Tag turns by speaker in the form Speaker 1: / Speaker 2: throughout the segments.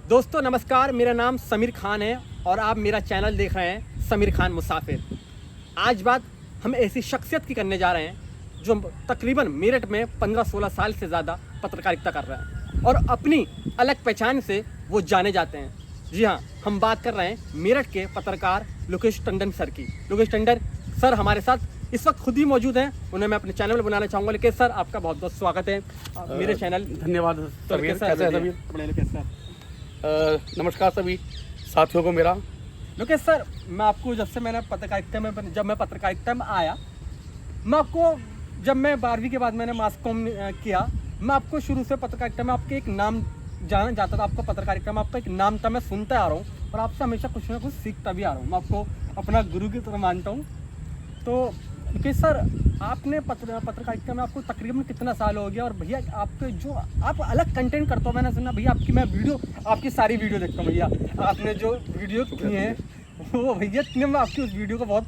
Speaker 1: दोस्तों नमस्कार, मेरा नाम समीर खान है और आप मेरा चैनल देख रहे हैं समीर खान मुसाफिर। आज बात हम ऐसी शख्सियत की करने जा रहे हैं जो तकरीबन मेरठ में 15-16 साल से ज़्यादा पत्रकारिता कर रहे हैं और अपनी अलग पहचान से वो जाने जाते हैं। जी हाँ, हम बात कर रहे हैं मेरठ के पत्रकार लोकेश टंडन सर की। लोकेश टंडन सर हमारे साथ इस वक्त खुद ही मौजूद हैं। उन्हें मैं अपने चैनल में बुलाना चाहूँगा। लोकेश सर, आपका बहुत बहुत स्वागत है मेरे चैनल।
Speaker 2: धन्यवाद
Speaker 1: तो
Speaker 2: समीर। कैसे है समीर?
Speaker 1: लोकेश सर,
Speaker 2: नमस्कार सभी साथियों को मेरा।
Speaker 1: लोकेश सर, मैं आपको जब मैं पत्रकारिता में आया, मैं आपको जब मैं 12वीं के बाद मैंने मास कॉम किया, मैं आपको शुरू से पत्रकारिता में आपके एक नाम जाना जाता था। आपका पत्रकारिता में आपका एक नाम था, मैं सुनता आ रहा हूँ और आपसे हमेशा कुछ ना कुछ सीखता भी आ रहा हूँ। मैं आपको अपना गुरु की तरह मानता हूँ। तो लोकेश सर, आपने पत्रकारिता में आपको तकरीबन कितना साल हो गया? और भैया आपके जो आप अलग कंटेंट करते हो, मैंने सुना भैया आपकी सारी वीडियो देखता हूँ भैया। आपने जो वीडियो की हैं वो भैया मैं आपकी उस वीडियो का बहुत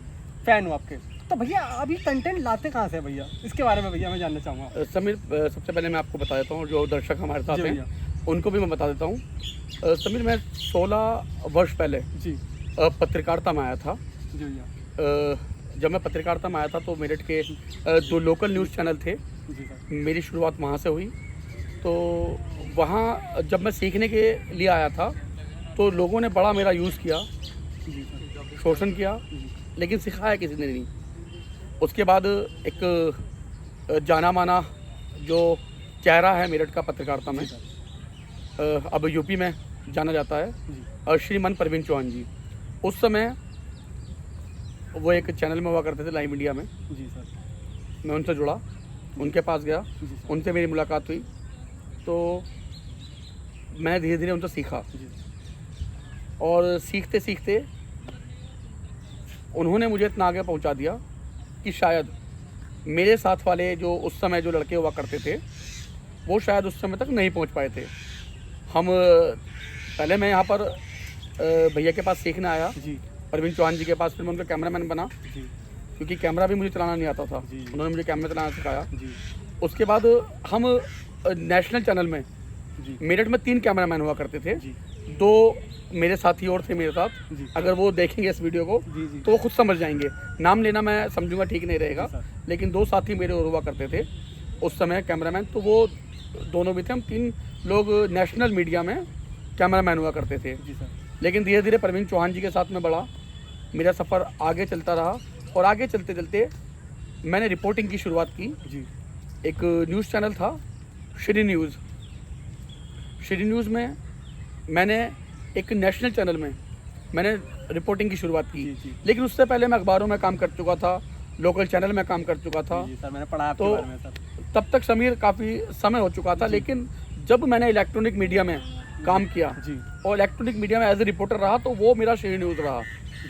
Speaker 1: फ़ैन हूँ आपके। तो भैया आप ये कंटेंट लाते कहाँ से भैया? इसके बारे में भैया मैं जानना चाहूँगा।
Speaker 2: समीर, सबसे पहले मैं आपको बता देता हूँ, जो दर्शक हमारे साथ हैं उनको भी मैं बता देता हूँ। समीर, मैं 16 वर्ष पहले
Speaker 1: जी
Speaker 2: पत्रकारिता में आया था।
Speaker 1: जी भैया।
Speaker 2: जब मैं पत्रकारिता में आया था तो मेरठ के 2 लोकल न्यूज़ चैनल थे।
Speaker 1: जी सर।
Speaker 2: मेरी शुरुआत वहाँ से हुई। तो वहाँ जब मैं सीखने के लिए आया था तो लोगों ने बड़ा मेरा यूज़ किया,
Speaker 1: जी सर।
Speaker 2: शोषण किया, लेकिन सिखाया किसी ने नहीं। उसके बाद एक जाना माना जो चेहरा है मेरठ का पत्रकारिता में, अब यूपी में जाना जाता है, श्रीमान परवीन चौहान जी। उस समय वो एक चैनल में हुआ करते थे, लाइव इंडिया में।
Speaker 1: जी सर।
Speaker 2: मैं उनसे जुड़ा, उनके पास गया,
Speaker 1: जी सर।
Speaker 2: उनसे मेरी मुलाकात हुई। तो मैं धीरे धीरे उनसे सीखा
Speaker 1: जी
Speaker 2: और सीखते सीखते उन्होंने मुझे इतना आगे पहुंचा दिया कि शायद मेरे साथ वाले जो उस समय जो लड़के हुआ करते थे वो शायद उस समय तक नहीं पहुंच पाए थे। पहले मैं यहाँ पर भैया के पास सीखने आया,
Speaker 1: जी
Speaker 2: परवीन चौहान जी के पास। फिर मैं उनका कैमरामैन बना,
Speaker 1: जी
Speaker 2: क्योंकि कैमरा भी मुझे चलाना नहीं आता था।
Speaker 1: जी।
Speaker 2: उन्होंने मुझे कैमरा चलाना सिखाया।
Speaker 1: जी
Speaker 2: उसके बाद हम नेशनल चैनल में
Speaker 1: जी
Speaker 2: मेरठ में 3 कैमरामैन हुआ करते थे।
Speaker 1: जी
Speaker 2: 2 मेरे साथी और थे मेरे साथ।
Speaker 1: जी।
Speaker 2: अगर वो देखेंगे इस वीडियो को
Speaker 1: जी जी
Speaker 2: तो वो खुद समझ जाएंगे। नाम लेना मैं समझूंगा ठीक नहीं रहेगा,
Speaker 1: जी सर।
Speaker 2: लेकिन 2 साथी मेरे और हुआ करते थे उस समय कैमरामैन। तो वो दोनों भी थे, हम 3 लोग नेशनल मीडिया में कैमरामैन हुआ करते थे।
Speaker 1: जी सर।
Speaker 2: लेकिन धीरे धीरे परवीन चौहान जी के साथ में बढ़ा, मेरा सफ़र आगे चलता रहा और आगे चलते चलते मैंने रिपोर्टिंग की शुरुआत की।
Speaker 1: जी
Speaker 2: एक न्यूज़ चैनल था, श्री न्यूज़। श्री न्यूज़ में मैंने एक नेशनल चैनल में मैंने रिपोर्टिंग की शुरुआत की।
Speaker 1: जी जी
Speaker 2: लेकिन उससे पहले मैं अखबारों में काम कर चुका था, लोकल चैनल में काम कर चुका था।
Speaker 1: जी सर, मैंने पढ़ा आपके
Speaker 2: तो
Speaker 1: बारे में सर।
Speaker 2: तब तक समीर काफ़ी समय हो चुका था। लेकिन जब मैंने इलेक्ट्रॉनिक मीडिया में काम किया
Speaker 1: जी
Speaker 2: और इलेक्ट्रॉनिक मीडिया में एज ए रिपोर्टर रहा, तो वो मेरा श्री न्यूज़ रहा।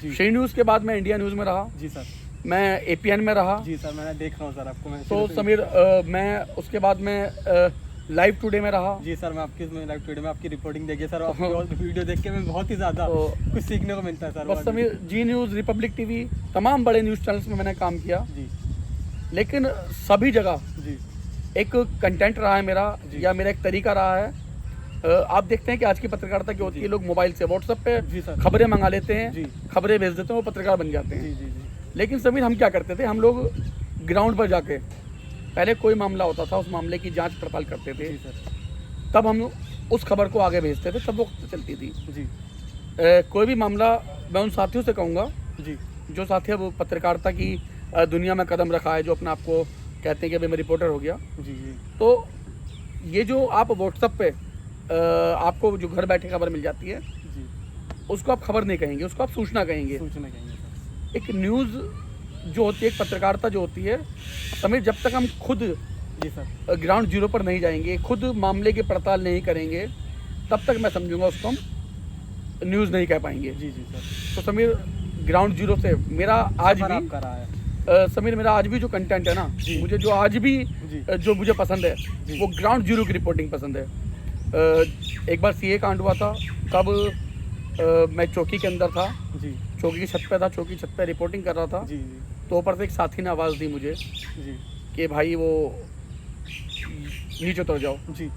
Speaker 1: जी
Speaker 2: श्री न्यूज़ के बाद मैं इंडिया न्यूज़ में रहा,
Speaker 1: जी सर।
Speaker 2: मैं APN में रहा।
Speaker 1: जी सर, मैंने देख रहा हूँ सर आपको। मैं
Speaker 2: तो समीर, मैं उसके बाद में लाइव टुडे में रहा।
Speaker 1: जी सर, मैं आपकी इसमें लाइव वीडियो में आपकी रिपोर्टिंग देखी सर। आपकी वीडियो देख के मैं बहुत ही ज़्यादा
Speaker 2: तो
Speaker 1: कुछ सीखने को मिलता है सर।
Speaker 2: बस समीर, जी न्यूज़, रिपब्लिक TV, तमाम बड़े न्यूज़ चैनल्स में मैंने काम किया।
Speaker 1: जी
Speaker 2: लेकिन सभी जगह
Speaker 1: जी
Speaker 2: एक कंटेंट रहा है मेरा,
Speaker 1: जी।
Speaker 2: या मेरा एक तरीका रहा है। आप देखते हैं कि आज की पत्रकारिता क्या होती है, लोग मोबाइल से व्हाट्सएप पे
Speaker 1: जी सर।
Speaker 2: खबरें मंगा लेते हैं,
Speaker 1: जी
Speaker 2: खबरें भेज देते हैं, वो पत्रकार बन जाते
Speaker 1: जी
Speaker 2: हैं।
Speaker 1: जी जी
Speaker 2: लेकिन समीर, हम क्या करते थे, हम लोग ग्राउंड पर जाके पहले कोई मामला होता था, उस मामले की जांच पड़ताल करते थे,
Speaker 1: जी सर।
Speaker 2: तब हम उस खबर को आगे भेजते थे, तब वो चलती थी।
Speaker 1: जी
Speaker 2: कोई भी मामला, मैं उन साथियों से कहूँगा
Speaker 1: जी
Speaker 2: जो साथी अब पत्रकारिता की दुनिया में कदम रखा है, जो अपने आप को कहते हैं कि अभी मैं रिपोर्टर हो गया,
Speaker 1: जी जी
Speaker 2: तो ये जो आप व्हाट्सएप पे आपको जो घर बैठे खबर मिल जाती है,
Speaker 1: जी
Speaker 2: उसको आप खबर नहीं कहेंगे, उसको आप सूचना कहेंगे।
Speaker 1: सूचना कहेंगे सर।
Speaker 2: एक न्यूज़ जो होती है, एक पत्रकारिता जो होती है समीर, जब तक हम खुद
Speaker 1: जी सर।
Speaker 2: ग्राउंड जीरो पर नहीं जाएंगे, खुद मामले की पड़ताल नहीं करेंगे, तब तक मैं समझूंगा उसको हम न्यूज़ नहीं कह पाएंगे।
Speaker 1: जी जी सर।
Speaker 2: तो समीर, ग्राउंड जीरो से मेरा आज
Speaker 1: सफर
Speaker 2: भी
Speaker 1: आपका रहा है।
Speaker 2: समीर, मेरा आज भी जो कंटेंट है ना,
Speaker 1: जी।
Speaker 2: मुझे जो आज भी
Speaker 1: जी
Speaker 2: जो मुझे पसंद है,
Speaker 1: जी।
Speaker 2: वो ग्राउंड जीरो की रिपोर्टिंग पसंद है। एक बार CA कांड हुआ था, तब मैं चौकी के अंदर था,
Speaker 1: जी
Speaker 2: चौकी की छत पे था, चौकी छत पे रिपोर्टिंग कर रहा था।
Speaker 1: जी जी
Speaker 2: तो ऊपर से एक साथी ने आवाज़ दी मुझे
Speaker 1: जी
Speaker 2: कि भाई वो नीचे उतर जाओ।
Speaker 1: जी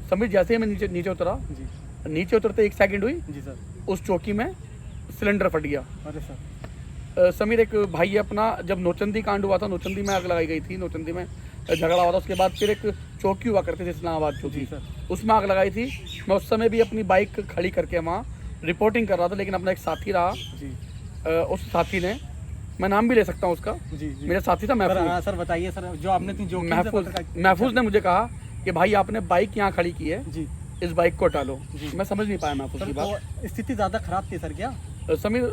Speaker 2: समीर, जैसे ही मैं नीचे उतरा,
Speaker 1: जी
Speaker 2: नीचे उतरते 1 सेकंड हुई,
Speaker 1: जी सर।
Speaker 2: उस चौकी में सिलेंडर फट गया।
Speaker 1: अरे सर।
Speaker 2: समीर एक भाई है अपना, जब नौचंदी कांड हुआ था, नौचंदी में आग लगाई गई थी, नौचंदी में झगड़ा हुआ था, उसके बाद फिर एक चौकी हुआ करती थी इस्लामाबाद
Speaker 1: जी
Speaker 2: चौकी,
Speaker 1: सर।
Speaker 2: उसमें आग लगाई थी। मैं उस समय भी अपनी बाइक खड़ी करके वहाँ रिपोर्टिंग कर रहा था, लेकिन अपना एक साथी रहा,
Speaker 1: जी
Speaker 2: उस साथी ने, मैं नाम भी ले सकता हूँ उसका,
Speaker 1: जी जी।
Speaker 2: मेरा साथी था
Speaker 1: सर
Speaker 2: महफूज।
Speaker 1: हाँ सर, बताइए सर, जो आपने जो
Speaker 2: महफूज ने मुझे कहा कि भाई आपने बाइक यहाँ खड़ी की है,
Speaker 1: जी
Speaker 2: इस बाइक को हटा लो।
Speaker 1: जी।
Speaker 2: मैं समझ नहीं पाया महफूज
Speaker 1: सर,
Speaker 2: की बात।
Speaker 1: तो स्थिति ज़्यादा खराब थी सर क्या?
Speaker 2: समीर,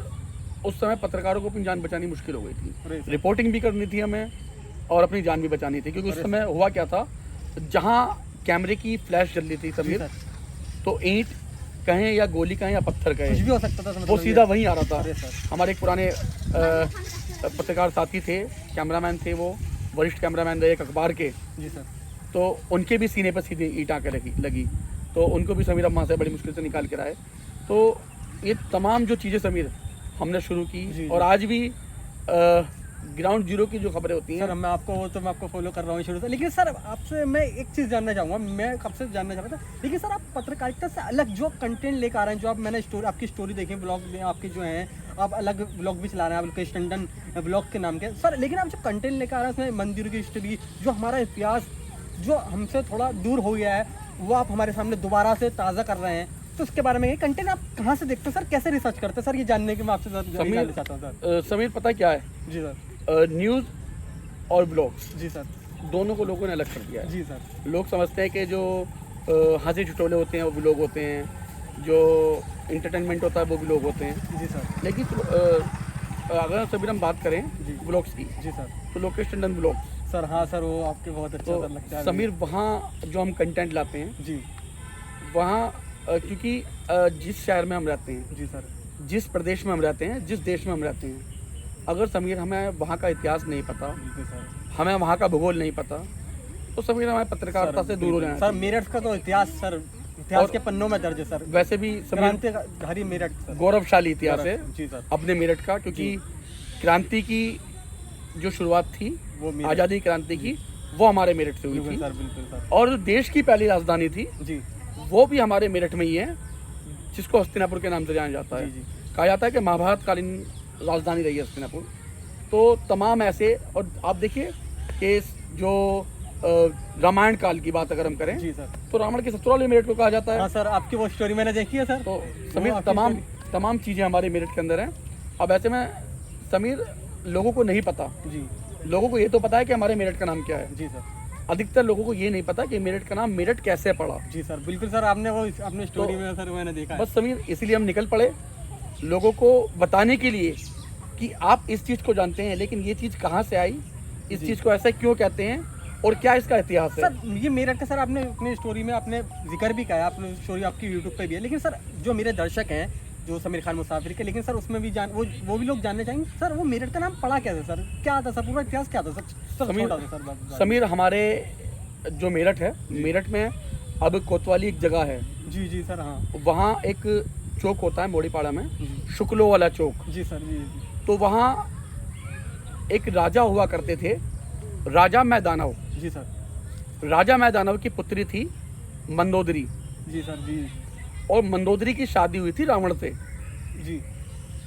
Speaker 2: उस समय पत्रकारों को अपनी जान बचानी मुश्किल हो गई थी,
Speaker 1: अरे सर।
Speaker 2: रिपोर्टिंग भी करनी थी हमें और अपनी जान भी बचानी थी, क्योंकि उस
Speaker 1: अरे
Speaker 2: समय हुआ क्या था, जहाँ कैमरे की फ्लैश जल रही थी
Speaker 1: जी
Speaker 2: समीर,
Speaker 1: सर,
Speaker 2: तो ईंट कहें या गोली कहें या पत्थर
Speaker 1: कुछ
Speaker 2: कहें,
Speaker 1: भी हो सकता था,
Speaker 2: वो सीधा वहीं आ रहा
Speaker 1: अरे
Speaker 2: था।
Speaker 1: सर।
Speaker 2: हमारे एक पुराने पत्रकार साथी थे, कैमरामैन थे, वो वरिष्ठ कैमरामैन रहे एक अखबार के,
Speaker 1: जी सर।
Speaker 2: तो उनके भी सीने पर सीधे ईंट आकर लगी, तो उनको भी समीर अम्मा से बड़ी मुश्किल से निकाल कर आए। तो ये तमाम जो चीज़ें समीर हमने शुरू की,
Speaker 1: जी,
Speaker 2: और
Speaker 1: जी।
Speaker 2: आज भी ग्राउंड जीरो की जो खबरें होती हैं,
Speaker 1: सर मैं आपको फॉलो कर रहा हूँ शुरू से, लेकिन सर आपसे मैं एक चीज़ जानना चाहूँगा, मैं कब से जानना चाह रहा था, लेकिन सर आप पत्रकारिता से अलग जो कंटेंट लेकर आ रहे हैं, जो आप मैंने आपकी स्टोरी देखी, ब्लॉग में आपके जो हैं, आप अलग ब्लॉग भी चला रहे हैं, आप लोकेश टंडन ब्लॉग के नाम के सर, लेकिन आप जो कंटेंट लेकर आ रहे हैं उसमें मंदिरों की हिस्ट्री, जो हमारा इतिहास जो हमसे थोड़ा दूर हो गया है, वो आप हमारे सामने दोबारा से ताज़ा कर रहे हैं, तो उसके बारे में ये कंटेंट आप कहाँ से देखते हैं सर, कैसे रिसर्च करते हैं सर, ये जानने के मैं आपसे जानना चाहता हूँ सर।
Speaker 2: समीर पता क्या है,
Speaker 1: जी सर।
Speaker 2: न्यूज़ और ब्लॉग्स
Speaker 1: जी सर।
Speaker 2: दोनों को लोगों ने अलग कर दिया है।
Speaker 1: जी सर।
Speaker 2: लोग समझते हैं कि जो हंसी ठिठोले होते हैं वो भी लोग होते हैं, जो इंटरटेनमेंट होता है वो भी लोग होते हैं,
Speaker 1: जी सर।
Speaker 2: लेकिन अगर समीर हम बात करें
Speaker 1: जी।
Speaker 2: ब्लॉग्स की,
Speaker 1: जी सर।
Speaker 2: तो लोकेश टंडन ब्लॉग्स,
Speaker 1: सर हाँ सर, वो आपके बहुत अच्छा
Speaker 2: तो
Speaker 1: सर लगता है
Speaker 2: समीर वहाँ जो हम कंटेंट लाते हैं,
Speaker 1: जी।
Speaker 2: वहाँ क्योंकि जिस शहर में हम रहते हैं,
Speaker 1: जी सर।
Speaker 2: जिस प्रदेश में हम रहते हैं, जिस देश में हम रहते हैं, अगर समीर हमें वहाँ का इतिहास नहीं पता,
Speaker 1: बिल्कुल सर।
Speaker 2: हमें वहाँ का भूगोल नहीं पता, तो समीर हमें पत्रकारिता से दूर हो जाना
Speaker 1: सर
Speaker 2: चाहिए।
Speaker 1: मेरठ का तो इतिहास सर, इतिहास
Speaker 2: और
Speaker 1: के पन्नों में दर्ज है सर,
Speaker 2: वैसे भी समीर
Speaker 1: क्रांतिकारी मेरठ सर,
Speaker 2: गौरवशाली इतिहास है
Speaker 1: जी सर।
Speaker 2: अपने मेरठ का, क्योंकि क्रांति की जो शुरुआत थी,
Speaker 1: वो मेरठ,
Speaker 2: आज़ादी क्रांति की, वो हमारे मेरठ से हुई
Speaker 1: बिल्कुल
Speaker 2: थी,
Speaker 1: सर, बिल्कुल सर।
Speaker 2: और जो देश की पहली राजधानी थी
Speaker 1: जी
Speaker 2: वो भी हमारे मेरठ में ही है, जिसको हस्तिनापुर के नाम से जाना जाता है।
Speaker 1: जी जी।
Speaker 2: कहा जाता है कि महाभारत कालीन राजधानी रही है हस्तिनापुर। तो तमाम ऐसे, और आप देखिए कि जो रामायण काल की बात अगर हम करें,
Speaker 1: जी सर।
Speaker 2: तो रावण के ससुराल मेरठ को कहा जाता है।
Speaker 1: हाँ सर, आपकी वो स्टोरी मैंने देखी है सर।
Speaker 2: तो
Speaker 1: वो
Speaker 2: समीर
Speaker 1: आपकी
Speaker 2: तमाम चीज़ें हमारे मेरठ के अंदर हैं। अब ऐसे में समीर लोगों को नहीं पता,
Speaker 1: जी
Speaker 2: लोगों को ये तो पता है कि हमारे मेरठ का नाम क्या है,
Speaker 1: जी सर।
Speaker 2: अधिकतर लोगों को ये नहीं पता कि मेरठ का नाम मेरठ कैसे पड़ा।
Speaker 1: जी सर, बिल्कुल सर, आपने वो अपने स्टोरी में सर मैंने देखा है।
Speaker 2: बस समीर इसलिए हम निकल पड़े लोगों को बताने के लिए कि आप इस चीज़ को जानते हैं, लेकिन ये चीज़ कहाँ से आई, इस
Speaker 1: जी।
Speaker 2: चीज़ को ऐसा क्यों कहते हैं, और क्या इसका इतिहास है।
Speaker 1: सर ये मेरठ का सर आपने अपनी स्टोरी में आपने जिक्र भी किया, आपने स्टोरी आपकी यूट्यूब पे भी है, लेकिन सर जो मेरे दर्शक हैं जो समीर खान मुसाफिर के, लेकिन सर उसमें भी वो भी लोग जानना चाहेंगे सर, वो मेरठ का नाम पड़ा कैसे सर, क्या था सर, पूरा इतिहास क्या था सर?
Speaker 2: समीर-
Speaker 1: छोटा सा सर बात।
Speaker 2: समीर हमारे जो मेरठ है, मेरठ में अब कोतवाली एक जगह है,
Speaker 1: जी जी सर। हाँ
Speaker 2: वहाँ एक चौक होता है मोड़ीपाड़ा में,
Speaker 1: जी
Speaker 2: शुक्लो वाला चौक।
Speaker 1: जी सर। जी जी।
Speaker 2: तो वहाँ एक राजा हुआ करते थे, राजा मैदानव।
Speaker 1: जी सर।
Speaker 2: राजा मैदानव की पुत्री थी मंदोदरी,
Speaker 1: जी सर। जी
Speaker 2: और मंदोदरी की शादी हुई थी रावण से।
Speaker 1: जी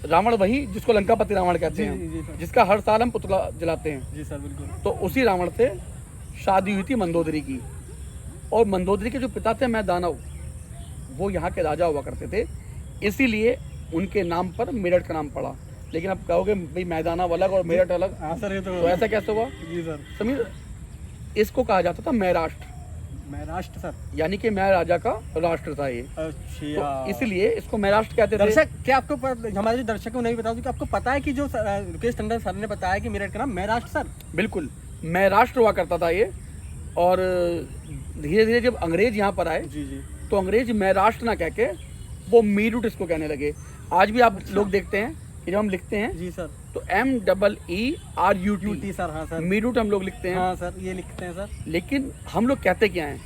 Speaker 2: रावण वही जिसको लंकापति रावण कहते
Speaker 1: जी
Speaker 2: हैं,
Speaker 1: जी सर।
Speaker 2: जिसका हर साल हम पुतला जलाते हैं।
Speaker 1: जी सर, बिल्कुल।
Speaker 2: तो उसी रावण से शादी हुई थी मंदोदरी की, और मंदोदरी के जो पिता थे मैदानव, वो यहाँ के राजा हुआ करते थे, इसीलिए उनके नाम पर मेरठ का नाम पड़ा। लेकिन आप कहोगे भाई मैदानव अलग और मेरठ अलग,
Speaker 1: हाँ सर, ये
Speaker 2: तो ऐसा कैसे हुआ
Speaker 1: जी सर।
Speaker 2: समीर? इसको कहा जाता था महाराष्ट्र,
Speaker 1: महाराष्ट्र सर।
Speaker 2: यानी कि मैं राजा का राष्ट्र था ये,
Speaker 1: अच्छा,
Speaker 2: तो इसलिए इसको महाराष्ट्र कहते थे।
Speaker 1: दर्शक क्या आपको हमारे जो दर्शकों को नहीं बता दूं कि आपको पता है कि जो रुकेश टंडन सर ने बताया कि मेरठ का नाम महाराष्ट्र सर।
Speaker 2: बिल्कुल महाराष्ट्र हुआ करता था ये, और धीरे धीरे जब अंग्रेज यहाँ पर आए,
Speaker 1: जी जी।
Speaker 2: तो अंग्रेज महाराष्ट्र ना कह के वो मीरूट इसको कहने लगे। आज भी आप लोग देखते हैं कि जब हम लिखते हैं
Speaker 1: जी सर।
Speaker 2: तो MEERUT,
Speaker 1: यूटी सर। हाँ सर।
Speaker 2: मीरूट हम लोग लिखते हैं।
Speaker 1: हाँ सर, ये लिखते हैं सर।
Speaker 2: लेकिन हम लोग कहते क्या हैं,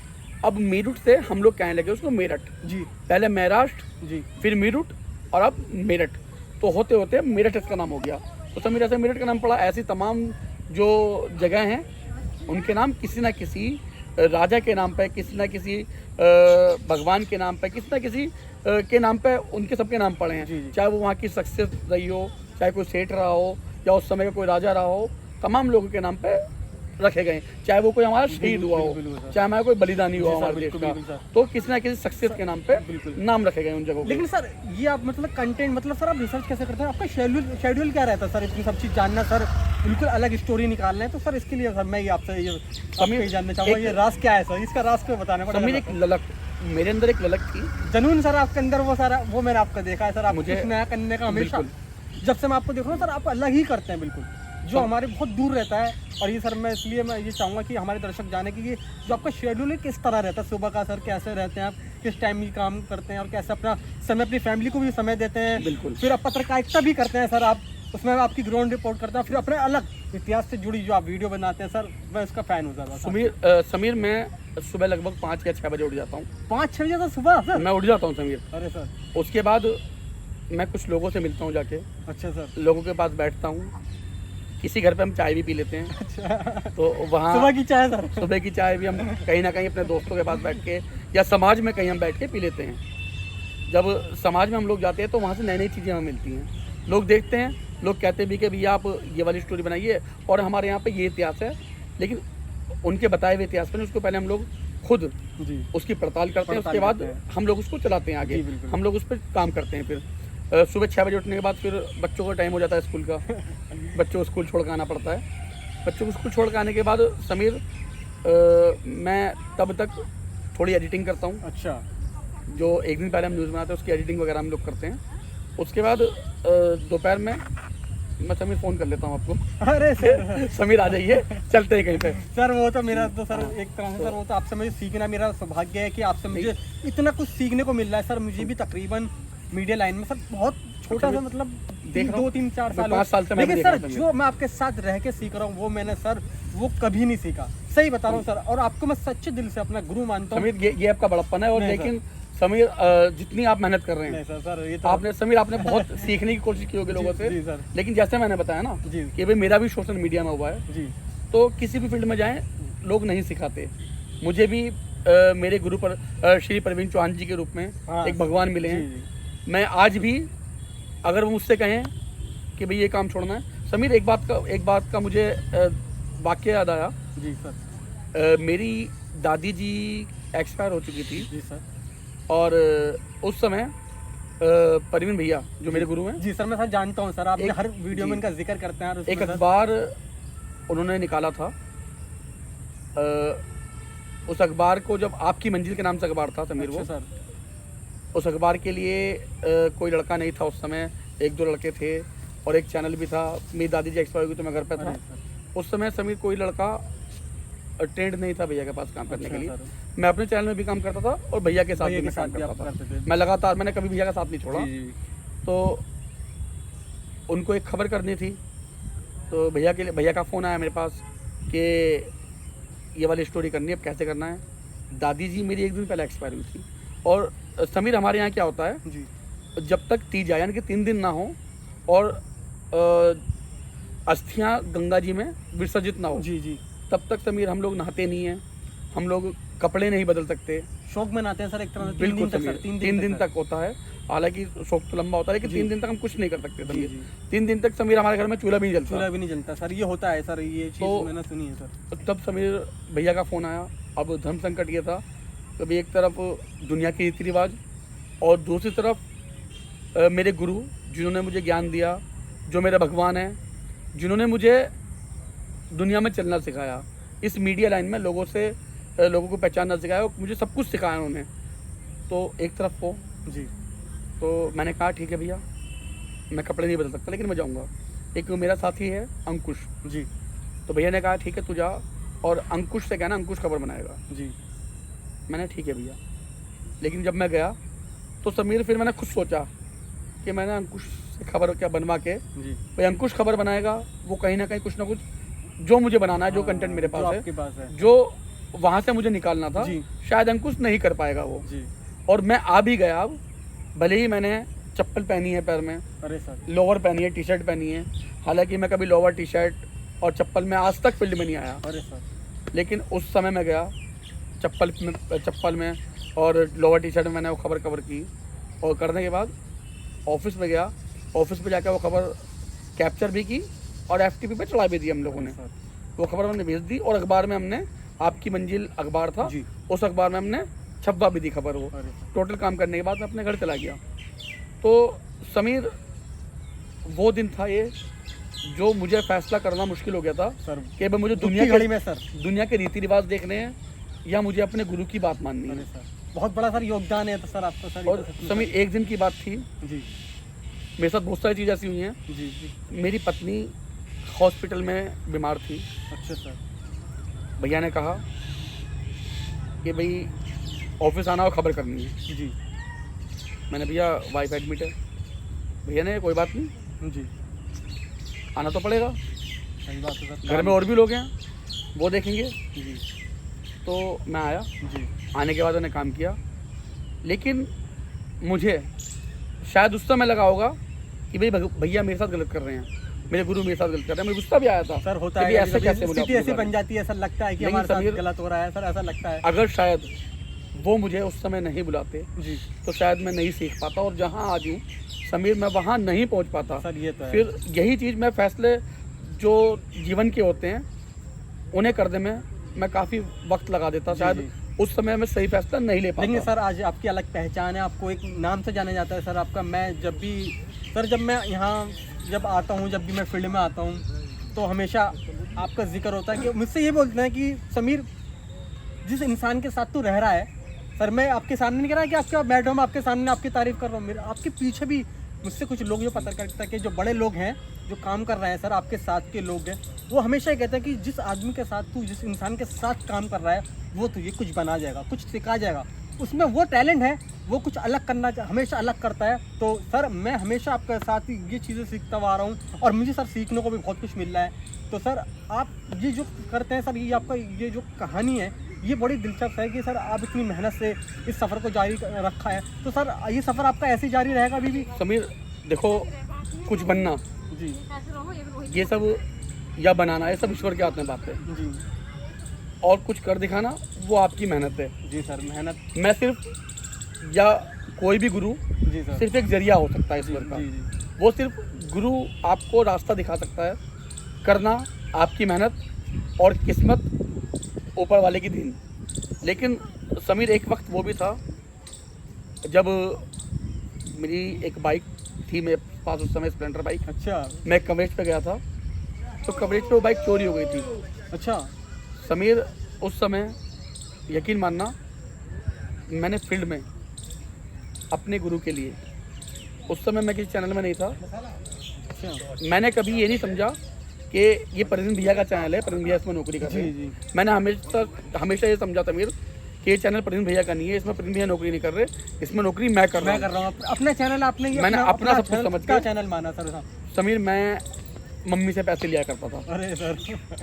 Speaker 2: अब मीरूट से हम लोग कहने लगे उसको मेरठ।
Speaker 1: जी
Speaker 2: पहले महाराष्ट्र,
Speaker 1: जी।
Speaker 2: फिर मीरूट, और अब मेरठ, तो होते होते मेरठ इसका नाम हो गया। तो समीर ऐसे मेरठ का नाम पड़ा। ऐसी तमाम जो जगह हैं उनके नाम किसी ना किसी राजा के नाम पे, किसी ना किसी भगवान के नाम पे किसी ना किसी के नाम पे उनके सबके नाम पड़े हैं।
Speaker 1: जी, जी।
Speaker 2: चाहे वो वहाँ की शख्सियत रही हो, चाहे कोई सेठ रहा हो या उस समय का कोई राजा रहा हो, तमाम लोगों के नाम पे रखे गए हैं। चाहे वो कोई हमारा शहीद हुआ हो,
Speaker 1: बिल्कुल सर।
Speaker 2: चाहे हमारा कोई बलिदानी हुआ
Speaker 1: जी
Speaker 2: हो
Speaker 1: सर,
Speaker 2: हमारे देश
Speaker 1: बिल्कुल,
Speaker 2: का,
Speaker 1: बिल्कुल सर।
Speaker 2: तो किसी ना किसी शख्सियत के नाम पे
Speaker 1: बिल्कुल।
Speaker 2: नाम रखे गए उन जगहों के।
Speaker 1: लेकिन सर ये आप मतलब कंटेंट मतलब सर आप रिसर्च कैसे करते हैं? आपका शेड्यूल क्या रहता है सर इतनी सब चीज़ जानना सर? बिल्कुल अलग स्टोरी निकालना है तो सर इसके लिए सर मैं ये आपसे ये
Speaker 2: समीर,
Speaker 1: ये जानना चाहूँगा, ये राज क्या है सर? इसका राज को बताना
Speaker 2: समीर, एक
Speaker 1: पड़ेगा।
Speaker 2: ललक मेरे अंदर एक ललक थी।
Speaker 1: जनून सर आपके अंदर वो सारा वो मैंने आपका देखा है सर, आप
Speaker 2: मुझे-
Speaker 1: कुछ नया करने का हमेशा,
Speaker 2: बिल्कुल।
Speaker 1: जब से मैं आपको देख रहा हूँ सर आप अलग ही करते हैं बिल्कुल, जो हमारे बहुत दूर रहता है। और ये सर मैं इसलिए मैं ये चाहूँगा कि हमारे दर्शक जाने कि ये जो आपका शेड्यूल है किस तरह रहता है सुबह का सर, कैसे रहते हैं आप, किस टाइम में काम करते हैं और कैसे अपना समय अपनी फैमिली को भी समय देते हैं।
Speaker 2: बिल्कुल।
Speaker 1: फिर आप पत्रकारिता भी करते हैं सर, आप उसमें आपकी ग्राउंड रिपोर्ट करते हैं, फिर अपने अलग इतिहास से जुड़ी जो आप वीडियो बनाते हैं सर, मैं उसका फ़ैन हूँ सर।
Speaker 2: समीर, मैं सुबह लगभग 5 या 6 बजे उठ जाता हूँ।
Speaker 1: 5-6 बजे तो सुबह सर?
Speaker 2: मैं उठ जाता हूँ समीर।
Speaker 1: अरे सर,
Speaker 2: उसके बाद मैं कुछ लोगों से मिलता हूँ जाके,
Speaker 1: अच्छा सर।
Speaker 2: लोगों के पास बैठता हूँ, किसी घर पे हम चाय भी पी लेते हैं।
Speaker 1: अच्छा,
Speaker 2: तो वहाँ
Speaker 1: सुबह की चाय सर?
Speaker 2: सुबह की चाय भी हम कहीं ना कहीं अपने दोस्तों के पास बैठ के या समाज में कहीं हम बैठ के पी लेते हैं। जब समाज में हम लोग जाते हैं तो वहाँ से नई नई चीज़ें हमें मिलती हैं। लोग देखते हैं, लोग कहते भी कि भैया आप ये वाली स्टोरी बनाइए और हमारे यहाँ पे ये इतिहास है, लेकिन उनके बताए हुए इतिहास पर उसको पहले हम लोग खुद
Speaker 1: जी
Speaker 2: उसकी पड़ताल करते हैं,
Speaker 1: पड़ताल
Speaker 2: उसके बाद
Speaker 1: करते हैं।
Speaker 2: हम लोग उसको चलाते हैं आगे।
Speaker 1: जी, बिल्कुल।
Speaker 2: हम लोग उस पर काम करते हैं। फिर सुबह 6 बजे उठने के बाद फिर बच्चों का टाइम हो जाता है स्कूल का। बच्चों को स्कूल छोड़ के आना पड़ता है। बच्चों को स्कूल छोड़ के आने के बाद समीर मैं तब तक थोड़ी एडिटिंग करता हूँ।
Speaker 1: अच्छा,
Speaker 2: जो एक दिन पहले हम न्यूज़ बनाते हैं उसकी एडिटिंग वगैरह हम लोग करते हैं। उसके बाद दोपहर में मैं समीर फ़ोन कर लेता हूँ आपको।
Speaker 1: अरे सर
Speaker 2: समीर आ जाइए, चलते हैं कहीं पे।
Speaker 1: सर वो तो मेरा तो सर एक तरह से सर वो तो आपसे मुझे सीखना मेरा सौभाग्य है कि आपसे मुझे इतना कुछ सीखने को मिल रहा है सर। मुझे भी तकरीबन मीडिया लाइन में सर बहुत छोटा सा मतलब
Speaker 2: देख रहा हूँ।
Speaker 1: 2-3-4 साल
Speaker 2: 5 साल से मैं भी
Speaker 1: लेकिन
Speaker 2: देख
Speaker 1: सर
Speaker 2: रहा हूँ
Speaker 1: जो मैं आपके साथ रह के सीख रहा हूँ वो मैंने सर वो कभी नहीं सीखा, सही बता रहा हूँ सर। और आपको मैं सच्चे दिल से अपना गुरु मानता हूँ।
Speaker 2: समीर, ये आपका बड़प्पन है। और
Speaker 1: नहीं
Speaker 2: लेकिन समीर जितनी आप मेहनत कर रहे
Speaker 1: नहीं
Speaker 2: हैं,
Speaker 1: सर, सर ये तो
Speaker 2: आपने समीर आपने बहुत सीखने की कोशिश की होगी लोगों से।
Speaker 1: जी सर,
Speaker 2: लेकिन जैसे मैंने बताया ना
Speaker 1: जी
Speaker 2: कि भाई मेरा भी सोशल मीडिया में हुआ है,
Speaker 1: जी
Speaker 2: तो किसी भी फील्ड में जाएं लोग नहीं सिखाते। मुझे भी मेरे गुरु पर श्री प्रवीण चौहान जी के रूप में
Speaker 1: हाँ,
Speaker 2: एक भगवान मिले
Speaker 1: जी,
Speaker 2: हैं।
Speaker 1: जी।
Speaker 2: मैं आज भी अगर वो मुझसे कहें कि भाई ये काम छोड़ना है, समीर एक बात का मुझे वाक्य याद आया।
Speaker 1: जी सर,
Speaker 2: मेरी दादी जी एक्सपायर हो चुकी थी
Speaker 1: जी सर,
Speaker 2: और उस समय परवीन भैया जो मेरे गुरु हैं,
Speaker 1: जी सर मैं सर जानता हूँ सर, आप
Speaker 2: एक-
Speaker 1: हर वीडियो में
Speaker 2: जी।
Speaker 1: इनका जिक्र करते हैं। और उसमें
Speaker 2: एक
Speaker 1: सर-
Speaker 2: अखबार उन्होंने निकाला था। उस अखबार को जब आपकी मंजिल के नाम से अखबार था समीर,
Speaker 1: अच्छा
Speaker 2: वो
Speaker 1: सर,
Speaker 2: उस अखबार के लिए कोई लड़का नहीं था उस समय, 1-2 लड़के थे और एक चैनल भी था। मेरी दादी जी एक्सपायर हुई तो मैं घर पे था।
Speaker 1: अरे सर,
Speaker 2: उस समय समीर कोई लड़का ट्रेंड नहीं था भैया के पास काम करने के
Speaker 1: अच्छा
Speaker 2: लिए।
Speaker 1: सर।
Speaker 2: मैं अपने चैनल में भी काम करता था और भैया के साथ
Speaker 1: भैया
Speaker 2: भी
Speaker 1: के
Speaker 2: मैं काम
Speaker 1: साथ भी आप
Speaker 2: करता था।
Speaker 1: करते थे।
Speaker 2: मैं लगातार, मैंने कभी भैया का साथ नहीं छोड़ा।
Speaker 1: जी, जी।
Speaker 2: तो उनको एक खबर करनी थी, तो भैया का फ़ोन आया मेरे पास कि ये वाली स्टोरी करनी है, अब कैसे करना है। दादी जी मेरी एक दिन पहले एक्सपायर हुई थी। और समीर हमारे यहाँ क्या होता है,
Speaker 1: जी
Speaker 2: जब तक तीज आए यानी कि 3 दिन ना हो और अस्थियाँ गंगा जी में विसर्जित ना हो,
Speaker 1: जी जी,
Speaker 2: तब तक समीर हम लोग नहाते नहीं हैं, हम लोग कपड़े नहीं बदल सकते।
Speaker 1: शौक मनाते हैं सर एक तरह से। 3
Speaker 2: बिल्कुल
Speaker 1: दिन तक
Speaker 2: समीर,
Speaker 1: सर,
Speaker 2: 3 दिन तक होता है। हालांकि शौक तो लंबा होता है, लेकिन
Speaker 1: जी।
Speaker 2: 3 दिन तक हम कुछ नहीं कर सकते
Speaker 1: जी,
Speaker 2: समीर।
Speaker 1: जी।
Speaker 2: 3 दिन तक समीर हमारे घर में चूल्हा भी नहीं जलता।
Speaker 1: चूल्हा भी नहीं जलता सर, ये होता है सर, ये चीज़
Speaker 2: तो-
Speaker 1: मैंने सुनी है सर।
Speaker 2: तब समीर भैया का फ़ोन आया। अब धर्म संकट ये था, कभी एक तरफ दुनिया के रीति रिवाज और दूसरी तरफ मेरे गुरु जिन्होंने मुझे ज्ञान दिया, जो मेरे भगवान हैं, जिन्होंने मुझे दुनिया में चलना सिखाया, इस मीडिया लाइन में लोगों को पहचानना सिखाया, और मुझे सब कुछ सिखाया उन्होंने। तो एक तरफ वो,
Speaker 1: जी
Speaker 2: तो मैंने कहा ठीक है भैया, मैं कपड़े नहीं बदल सकता लेकिन मैं जाऊँगा। एक मेरा साथी है अंकुश,
Speaker 1: जी
Speaker 2: तो भैया ने कहा ठीक है तू जा, और अंकुश से कहना अंकुश खबर बनाएगा।
Speaker 1: जी,
Speaker 2: मैंने ठीक है भैया। लेकिन जब मैं गया तो समीर फिर मैंने खुद सोचा कि मैंने अंकुश से खबर क्या बनवा के,
Speaker 1: जी
Speaker 2: भाई अंकुश खबर बनाएगा, वो कहीं ना कहीं कुछ ना कुछ जो मुझे बनाना है, जो कंटेंट मेरे
Speaker 1: जो
Speaker 2: पास
Speaker 1: आपके पास है।
Speaker 2: है, जो वहाँ से मुझे निकालना था,
Speaker 1: जी।
Speaker 2: शायद अंकुश नहीं कर पाएगा वो।
Speaker 1: जी,
Speaker 2: और मैं आ भी गया। अब भले ही मैंने चप्पल पहनी है पैर में,
Speaker 1: अरे सर,
Speaker 2: लोअर पहनी है, टी शर्ट पहनी है, हालांकि मैं कभी लोअर टी शर्ट और चप्पल में आज तक फील्ड में नहीं आया,
Speaker 1: अरे सर,
Speaker 2: लेकिन उस समय मैं गया चप्पल में और लोअर टी शर्ट में मैंने वो खबर कवर की, और करने के बाद ऑफिस में गया। ऑफिस में जाकर वो खबर कैप्चर भी की और एफटीपी पे चढ़ा भी दी हम लोगों ने।
Speaker 1: सर
Speaker 2: वो खबर हमने भेज दी और अखबार में हमने, आपकी मंजिल अखबार था,
Speaker 1: जी।
Speaker 2: उस अखबार में हमने छपवा भी दी खबर वो।
Speaker 1: अरे सर,
Speaker 2: टोटल काम करने के बाद मैं अपने घर चला गया। तो समीर, वो दिन था ये जो मुझे फैसला करना मुश्किल हो गया था
Speaker 1: सर
Speaker 2: कि अब मुझे
Speaker 1: दुनिया घड़ी में सर।
Speaker 2: दुनिया के रीति रिवाज देखने हैं या मुझे अपने गुरु की बात माननी
Speaker 1: अरे
Speaker 2: है।
Speaker 1: सर बहुत बड़ा सर योगदान है तो सर आपका सर।
Speaker 2: और समीर, एक दिन की बात थी,
Speaker 1: जी
Speaker 2: मेरे साथ बहुत सारी चीज़ें ऐसी हुई हैं।
Speaker 1: जी जी।
Speaker 2: मेरी पत्नी हॉस्पिटल में बीमार थी।
Speaker 1: अच्छा सर।
Speaker 2: भैया ने कहा कि भाई ऑफिस आना और खबर करनी है।
Speaker 1: जी
Speaker 2: मैंने, भैया वाइफ एडमिट है। भैया ने, कोई बात नहीं,
Speaker 1: जी
Speaker 2: आना तो पड़ेगा,
Speaker 1: सही बात है सर।
Speaker 2: घर में और भी लोग हैं, वो देखेंगे।
Speaker 1: जी
Speaker 2: तो मैं आया।
Speaker 1: जी
Speaker 2: आने के बाद उन्होंने काम किया, लेकिन मुझे शायद उस समय लगा होगा कि भाई भैया मेरे साथ गलत कर रहे हैं, मेरे गुरु मेरे साथ गलत कर रहे हैं। मुझे गुस्सा भी आया था
Speaker 1: सर होता
Speaker 2: कि
Speaker 1: है,
Speaker 2: भाई ऐसे कैसे बोला
Speaker 1: स्थिति
Speaker 2: अपने
Speaker 1: ऐसी
Speaker 2: बारे
Speaker 1: बन
Speaker 2: में।
Speaker 1: जाती है, ऐसा लगता है कि
Speaker 2: लेकिन
Speaker 1: हमारे साथ
Speaker 2: समीर,
Speaker 1: गलत हो रहा है सर, ऐसा लगता है।
Speaker 2: अगर शायद वो मुझे उस समय नहीं बुलाते
Speaker 1: जी
Speaker 2: तो शायद मैं नहीं सीख पाता, और जहाँ आज हूँ समीर, मैं वहाँ नहीं पहुँच पाता।
Speaker 1: सर ये तो है।
Speaker 2: फिर यही चीज़, मैं फैसले जो जीवन के होते हैं उन्हें करने में मैं काफ़ी वक्त लगा देता,
Speaker 1: जी,
Speaker 2: शायद
Speaker 1: जी।
Speaker 2: उस समय मैं सही फैसला नहीं ले
Speaker 1: लेकिन
Speaker 2: पाता।
Speaker 1: सर आज आपकी अलग पहचान है, आपको एक नाम से जाना जाता है सर आपका। मैं जब भी सर, जब मैं यहाँ जब आता हूँ, जब भी मैं फील्ड में आता हूँ तो हमेशा आपका जिक्र होता है कि मुझसे ये बोलते हैं कि समीर, जिस इंसान के साथ तू रह रहा है सर, मैं आपके सामने नहीं कह रहा कि आपके बैठ रहा हूँ, मैं आपके सामने आपकी तारीफ कर रहा हूँ, मेरे आपके पीछे भी मुझसे कुछ लोग जो पत्रकारिता के जो बड़े लोग हैं जो काम कर रहे हैं सर, आपके साथ के लोग हैं, वो हमेशा ये कहते हैं कि जिस आदमी के साथ तू, जिस इंसान के साथ काम कर रहा है, वो तुझे कुछ बना जाएगा, कुछ सिखा जाएगा, उसमें वो टैलेंट है, वो कुछ अलग करना हमेशा अलग करता है। तो सर मैं हमेशा आपके साथ ये चीज़ें सीखता हुआ आ रहा हूँ और मुझे सर सीखने को भी बहुत कुछ मिल रहा है। तो सर आप ये जो करते हैं सर, ये आपका ये जो कहानी है ये बड़ी दिलचस्प है कि सर आप इतनी मेहनत से इस सफ़र को जारी रखा है। तो सर ये सफ़र आपका ऐसे ही जारी रहेगा अभी भी?
Speaker 2: समीर देखो, कुछ बनना
Speaker 1: जी
Speaker 2: ये सब या बनाना, ये सब ईश्वर के हाथ में बात है,
Speaker 1: जी
Speaker 2: और कुछ कर दिखाना वो आपकी मेहनत है।
Speaker 1: जी सर, मेहनत।
Speaker 2: मैं सिर्फ, या कोई भी गुरु
Speaker 1: जी सर।
Speaker 2: सिर्फ एक जरिया हो सकता है ईश्वर का।
Speaker 1: जी जी
Speaker 2: वो सिर्फ गुरु आपको रास्ता दिखा सकता है, करना आपकी मेहनत और किस्मत ऊपर वाले की देन। लेकिन समीर, एक वक्त वो भी था जब मेरी एक बाइक थी मेरे पास उस समय, स्प्लेंडर बाइक।
Speaker 1: अच्छा
Speaker 2: मैं कवरेज पे गया था, तो कवरेज पे वो बाइक चोरी हो गई थी।
Speaker 1: अच्छा
Speaker 2: समीर, उस समय यकीन मानना, मैंने फील्ड में अपने गुरु के लिए, उस समय मैं किसी चैनल में नहीं था,
Speaker 1: अच्छा
Speaker 2: मैंने कभी ये नहीं समझा कि ये परवीन भैया का चैनल है, परवीन भैया इसमें नौकरी कर रहे
Speaker 1: जी
Speaker 2: हैं।
Speaker 1: जी
Speaker 2: मैंने हमेशा ये समझा था मीर कि ये चैनल परवीन भैया का नहीं है, इसमें परवीन भैया नौकरी नहीं कर रहे, इसमें नौकरी मैं कर
Speaker 1: मैं
Speaker 2: रहा
Speaker 1: कर रहा हूँ अपना चैनल। आपने ये
Speaker 2: मैंने अपना सब कुछ
Speaker 1: चैनल
Speaker 2: समझ
Speaker 1: का
Speaker 2: के-
Speaker 1: चैनल माना सर? हाँ।
Speaker 2: हूँ। समीर, मैं मम्मी से पैसे लिया करता था।
Speaker 1: अरे सर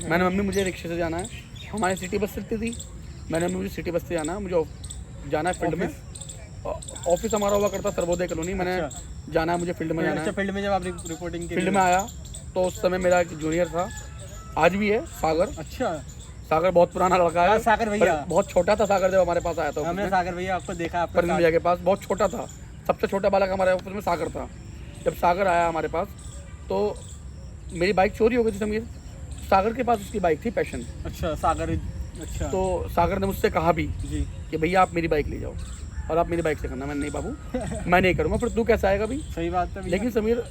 Speaker 2: मैंने, मम्मी मुझे रिक्शे से जाना है, हमारी सिटी बस चलती थी, मैंने मुझे सिटी बस से जाना है, मुझे जाना है फील्ड में। ऑफिस हमारा हुआ करता सर्वोदय कॉलोनी, मैंने
Speaker 1: अच्छा।
Speaker 2: जाना है, मुझे फील्ड में जाना
Speaker 1: अच्छा,
Speaker 2: है।
Speaker 1: फील्ड में जब आप रिपोर्टिंग के
Speaker 2: फील्ड
Speaker 1: लिए-
Speaker 2: में आया तो उस समय मेरा एक जूनियर था, आज भी है, सागर।
Speaker 1: अच्छा
Speaker 2: सागर बहुत पुराना लड़का है।
Speaker 1: हाँ, सागर भैया।
Speaker 2: पर बहुत छोटा था सागर जब हमारे पास आया था।
Speaker 1: हमने सागर भैया आपको देखा, आपका
Speaker 2: परवीन भैया के पास बहुत छोटा था, सबसे छोटा बालक हमारे ऑफिस में सागर था। जब सागर आया हमारे पास तो मेरी बाइक चोरी हो गई थी समीर। सागर के पास उसकी बाइक थी, पैशन।
Speaker 1: अच्छा सागर। अच्छा
Speaker 2: तो सागर ने मुझसे कहा भी
Speaker 1: जी
Speaker 2: कि भैया आप मेरी बाइक ले जाओ और आप मेरी बाइक से करना। मैंने, नहीं बाबू मैं नहीं करूँगा, फिर तू कैसे आएगा भी।
Speaker 1: सही बात है भैया।
Speaker 2: लेकिन समीर,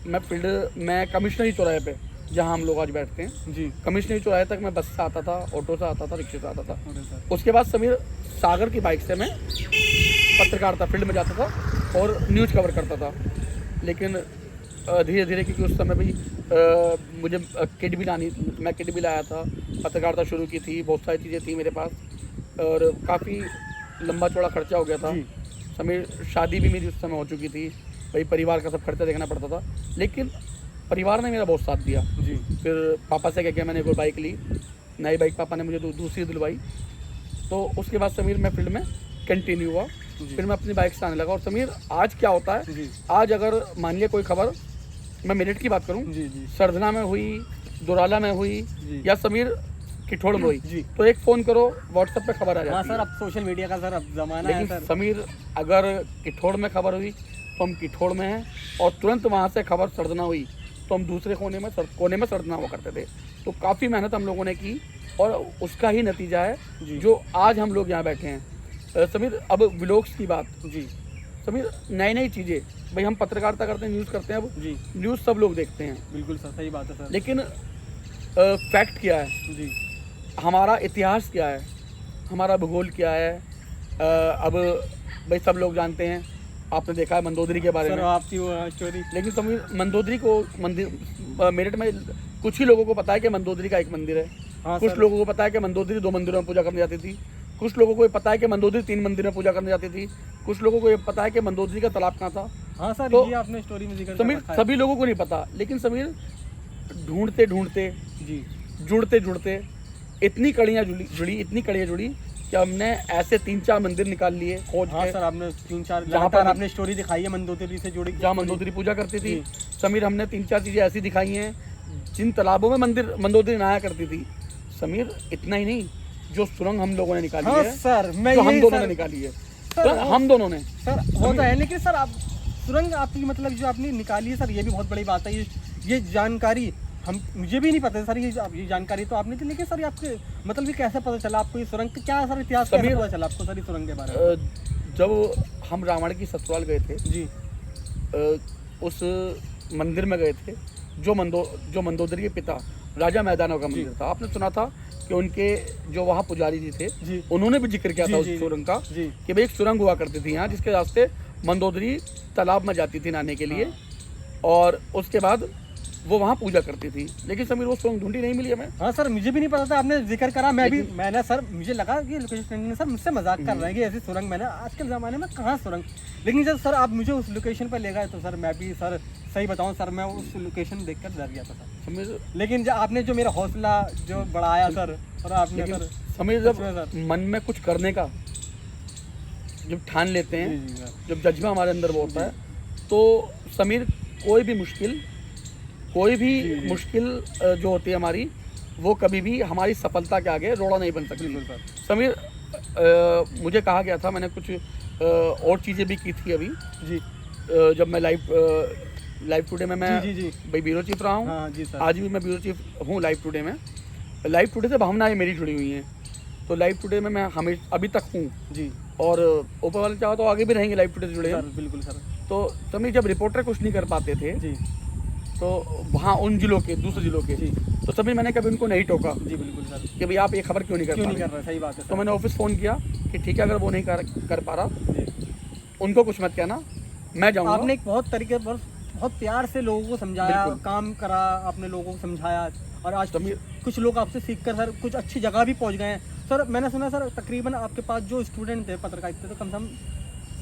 Speaker 2: मैं कमिश्नरी चौराहे पे, जहाँ हम लोग आज बैठते हैं,
Speaker 1: जी
Speaker 2: कमिश्नरी चौराहे तक मैं बस से आता था, ऑटो से आता था, रिक्शे से आता था।
Speaker 1: अरे सर
Speaker 2: उसके बाद समीर, सागर की बाइक से मैं पत्रकारिता फील्ड में जाता था और न्यूज़ कवर करता था। लेकिन धीरे धीरे, क्योंकि उस समय भी मुझे किट भी लानी, मैं किट भी लाया था, पत्रकारिता शुरू की थी, बहुत सारी चीज़ें थी मेरे पास और काफ़ी लंबा चौड़ा खर्चा हो गया था।
Speaker 1: जी
Speaker 2: समीर, शादी भी मेरी उस समय हो चुकी थी, भाई परिवार का सब खर्चा देखना पड़ता था, लेकिन परिवार ने मेरा बहुत साथ दिया।
Speaker 1: जी
Speaker 2: फिर पापा से कह के मैंने कोई बाइक ली, नई बाइक पापा ने मुझे दूसरी दिलवाई। तो उसके बाद समीर, मैं फील्ड में कंटिन्यू हुआ,
Speaker 1: जी।
Speaker 2: फिर मैं अपनी बाइक से आने लगा। और समीर, आज क्या होता है,
Speaker 1: जी
Speaker 2: आज अगर मान लिया कोई खबर, मैं मेरठ की बात करूं,
Speaker 1: जी जी
Speaker 2: सरधना में हुई, दोराला में हुई,
Speaker 1: जी।
Speaker 2: या समीर किठोड़ में हुई
Speaker 1: जी।
Speaker 2: तो एक फ़ोन करो, व्हाट्सएप पे खबर आ
Speaker 1: हाँ
Speaker 2: जाती
Speaker 1: सर,
Speaker 2: है।
Speaker 1: अब सोशल मीडिया का सर अब जमाना है
Speaker 2: लेकिन
Speaker 1: सर।
Speaker 2: समीर, अगर किठोड़ में खबर हुई तो हम किठोड़ में हैं, और तुरंत वहाँ से खबर सरदना हुई तो हम दूसरे कोने में सरदना हुआ करते थे। तो काफ़ी मेहनत हम लोगों ने की और उसका ही नतीजा है
Speaker 1: जी।
Speaker 2: जो आज हम लोग यहाँ बैठे हैं। समीर, अब व्लॉग्स की बात।
Speaker 1: जी
Speaker 2: समीर, नई नई चीज़ें, भाई हम पत्रकारिता करते हैं, न्यूज़ करते हैं, अब
Speaker 1: जी
Speaker 2: न्यूज़ सब लोग देखते हैं,
Speaker 1: बिल्कुल सर, सही बात है सर।
Speaker 2: लेकिन फैक्ट क्या है,
Speaker 1: जी
Speaker 2: हमारा इतिहास क्या है, हमारा भूगोल क्या है। अब भाई सब लोग जानते हैं, आपने देखा है मंदोदरी के बारे
Speaker 1: सर,
Speaker 2: में।
Speaker 1: आपकी वो स्टोरी।
Speaker 2: लेकिन समीर, मंदोदरी को मंदिर मेरठ में कुछ ही लोगों को पता है कि मंदोदरी का एक मंदिर है।
Speaker 1: हाँ
Speaker 2: कुछ
Speaker 1: सर।
Speaker 2: लोगों को पता है कि मंदोदरी 2 मंदिरों में पूजा करने जाती थी। कुछ लोगों को ये पता है कि मंदोदरी 3 मंदिर में पूजा करने जाती थी। कुछ लोगों को ये पता है कि मंदोदरी का तालाब कहाँ था।
Speaker 1: हाँ सर,
Speaker 2: तो
Speaker 1: ये आपने स्टोरी में जिक्र कर
Speaker 2: समीर,
Speaker 1: रखा है।
Speaker 2: सभी लोगों को नहीं पता, लेकिन समीर ढूंढते ढूंढते,
Speaker 1: जी
Speaker 2: जुड़ते जुड़ते इतनी कड़ियाँ जुड़ी कि हमने ऐसे 3-4 मंदिर निकाल लिए खोज
Speaker 1: हाँ
Speaker 2: के,
Speaker 1: सर, आपने 3-4
Speaker 2: जहाँ पर
Speaker 1: लगातार आपने स्टोरी दिखाई है मंदोदरी से जुड़ी।
Speaker 2: जहाँ मंदोदरी पूजा करती थी।
Speaker 1: जी।
Speaker 2: समीर, हमने 3-4 चीज़ें ऐसी दिखाई हैं जिन तालाबों में मंदोदरी नहाया करती थी। समीर, इतना ही नहीं, जो सुरंग हम लोगों ने निकाली
Speaker 1: हाँ
Speaker 2: है,
Speaker 1: सर, मैं
Speaker 2: जो हम
Speaker 1: यही
Speaker 2: दोनों
Speaker 1: सर,
Speaker 2: ने निकाली है,
Speaker 1: सर,
Speaker 2: तो हम दोनों ने।
Speaker 1: सर वो तो है, लेकिन सर आप सुरंग आपकी मतलब जो आपने निकाली है सर, ये भी बहुत बड़ी बात है। ये जानकारी हम मुझे भी नहीं पता है सर, ये जानकारी तो आपने दी, लेकिन सर ये आपके मतलब ये कैसे पता चला आपको, ये सुरंग का क्या सर इतिहास कैसे
Speaker 2: समीर,
Speaker 1: पता चला आपको सर, ये सुरंग के बारे में?
Speaker 2: जब हम रावण की ससुराल गए थे,
Speaker 1: जी
Speaker 2: उस मंदिर में गए थे, जो मंदोदरी के पिता राजा मैदानों का मंदिर था। आपने सुना था कि उनके जो वहाँ पुजारी जी थे,
Speaker 1: जी
Speaker 2: उन्होंने भी जिक्र किया
Speaker 1: जी
Speaker 2: था
Speaker 1: जी
Speaker 2: उस सुरंग का,
Speaker 1: जी
Speaker 2: कि भाई एक सुरंग हुआ करती थी यहाँ, जिसके रास्ते मंदोदरी तालाब में जाती थी नहाने के लिए, और उसके बाद वो वहाँ पूजा करती थी। लेकिन समीर, वो सुरंग ढूंढी नहीं मिली हमें।
Speaker 1: हाँ सर, मुझे भी नहीं पता था, आपने जिक्र करा, मैंने सर मुझे लगा कि लोकेशन ने सर मुझसे मजाक कर रहे हैं कि ऐसी सुरंग मैंने आज के ज़माने में कहाँ सुरंग। लेकिन जब सर आप मुझे उस लोकेशन पर ले गए तो सर मैं भी सर सही बताऊँ सर, मैं उस लोकेशन देखकर डर गया था सर।
Speaker 2: समीर,
Speaker 1: लेकिन जब आपने जो मेरा हौसला जो बढ़ाया सर, और आपने
Speaker 2: लेकिन
Speaker 1: सर
Speaker 2: समीर,
Speaker 1: सच में सर।
Speaker 2: जब मन में कुछ करने का जब ठान लेते
Speaker 1: जी
Speaker 2: हैं,
Speaker 1: जी सर,
Speaker 2: जब जज्बा हमारे अंदर वो होता है, तो समीर, कोई भी
Speaker 1: जी।
Speaker 2: मुश्किल जो होती है हमारी, वो कभी भी हमारी सफलता के आगे रोड़ा नहीं बन सकती।
Speaker 1: बिल्कुल सर।
Speaker 2: समीर, मुझे कहा गया था, मैंने कुछ और चीज़ें भी की थी अभी,
Speaker 1: जी
Speaker 2: जब मैं लाइव टुडे में मैं
Speaker 1: जी जी
Speaker 2: भाई ब्यूरो चीफ रहा हूँ।
Speaker 1: हाँ जी सर।
Speaker 2: आज भी मैं ब्यूरो चीफ हूँ लाइव टुडे में। लाइव टुडे से भावनाएं मेरी जुड़ी हुई हैं, तो लाइव टुडे में मैं हमेशा अभी तक हूँ,
Speaker 1: जी
Speaker 2: और ऊपर वाले चाहो तो आगे भी रहेंगे लाइव टुडे से जुड़े
Speaker 1: सर,
Speaker 2: हैं।
Speaker 1: बिल्कुल सर।
Speaker 2: तो समीर, जब रिपोर्टर कुछ नहीं कर पाते थे,
Speaker 1: जी
Speaker 2: तो वहाँ उन जिलों के, दूसरे जिलों के,
Speaker 1: जी
Speaker 2: तो समीर, मैंने कभी उनको नहीं टोका
Speaker 1: जी बिल्कुल सर।
Speaker 2: कि भाई आप ये खबर क्यों नहीं कर
Speaker 1: क्यों
Speaker 2: पा
Speaker 1: नहीं
Speaker 2: रहे।
Speaker 1: कर रहे, सही बात है
Speaker 2: तो
Speaker 1: सर।
Speaker 2: मैंने ऑफिस फ़ोन किया कि ठीक है, अगर वो नहीं कर पा रहा,
Speaker 1: जी।
Speaker 2: उनको कुछ मत कहना, मैं जाऊँगा।
Speaker 1: आपने एक बहुत तरीके पर बहुत प्यार से लोगों को समझाया,
Speaker 2: बिल्कुल।
Speaker 1: काम करा, आपने लोगों को समझाया, और आज
Speaker 2: समीर,
Speaker 1: कुछ लोग आपसे सीखकर सर कुछ अच्छी जगह भी पहुंच गए हैं सर। मैंने सुना सर तकरीबन आपके पास जो स्टूडेंट थे पत्रकारिता, तो कम से कम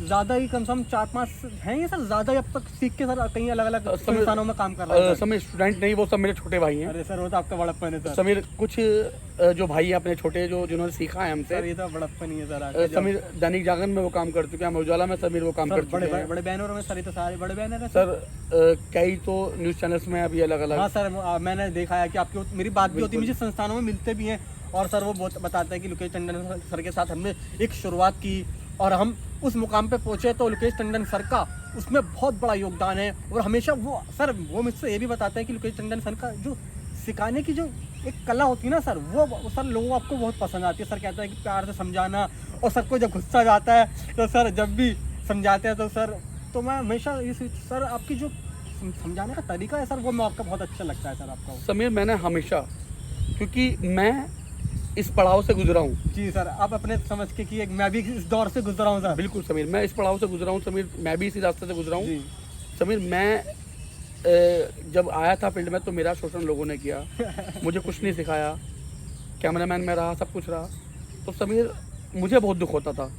Speaker 1: ज़्यादा ही, कम से कम 4-5 हैं ये सर, ज़्यादा ही अब तक सीख के सर कहीं अलग अलग संस्थानों में काम कर रहे हैं सर।
Speaker 2: समीर, स्टूडेंट नहीं, वो सब मेरे छोटे भाई हैं।
Speaker 1: अरे सर, वो तो आपका बड़प्पन है सर।
Speaker 2: समीर, कुछ जो भाई हैं अपने छोटे, जिन्होंने सीखा है हमसे।
Speaker 1: सर ये तो बड़प्पन ही है सर। आपका
Speaker 2: समीर, दैनिक जागरण में वो काम कर चुके हैं, अमर उजाला में समीर वो काम
Speaker 1: सर
Speaker 2: कर चुके हैं।
Speaker 1: बड़े बैनरों में सर, ये तो सारे बड़े बैनर हैं
Speaker 2: सर, कई तो न्यूज़ चैनल्स में अभी अलग अलग।
Speaker 1: हाँ सर, मैंने देखा है कि आपकी मेरी बात भी होती है, मुझे संस्थानों में मिलते भी हैं, और सर वो बहुत बताते हैं कि लोकेश टंडन सर के साथ हमने एक शुरुआत की और हम उस मुकाम पे पहुंचे, तो लोकेश टंडन सर का उसमें बहुत बड़ा योगदान है। और हमेशा वो मुझसे ये भी बताते हैं कि लोकेश टंडन सर का जो सिखाने की जो एक कला होती है ना सर, वो सर लोगों आपको बहुत पसंद आती है। सर कहता है कि प्यार से समझाना, और सबको जब गुस्सा जाता है तो सर जब भी समझाते हैं तो सर, तो मैं हमेशा सर आपकी जो समझाने का तरीका है सर, वो मैं आपका बहुत अच्छा लगता है सर आपका।
Speaker 2: समीर, मैंने हमेशा, क्योंकि मैं इस पड़ाव से गुजरा हूँ।
Speaker 1: जी सर, आप अपने समझ के कि मैं भी इस दौर से गुजरा हूँ सर।
Speaker 2: बिल्कुल समीर, मैं इस पड़ाव से गुजरा हूँ समीर, मैं भी इसी रास्ते से गुजरा हूँ।
Speaker 1: जी
Speaker 2: समीर, मैं जब आया था फील्ड में तो मेरा शोषण लोगों ने किया, मुझे कुछ नहीं सिखाया, कैमरामैन में रहा, सब कुछ रहा। तो समीर, मुझे बहुत दुख होता था।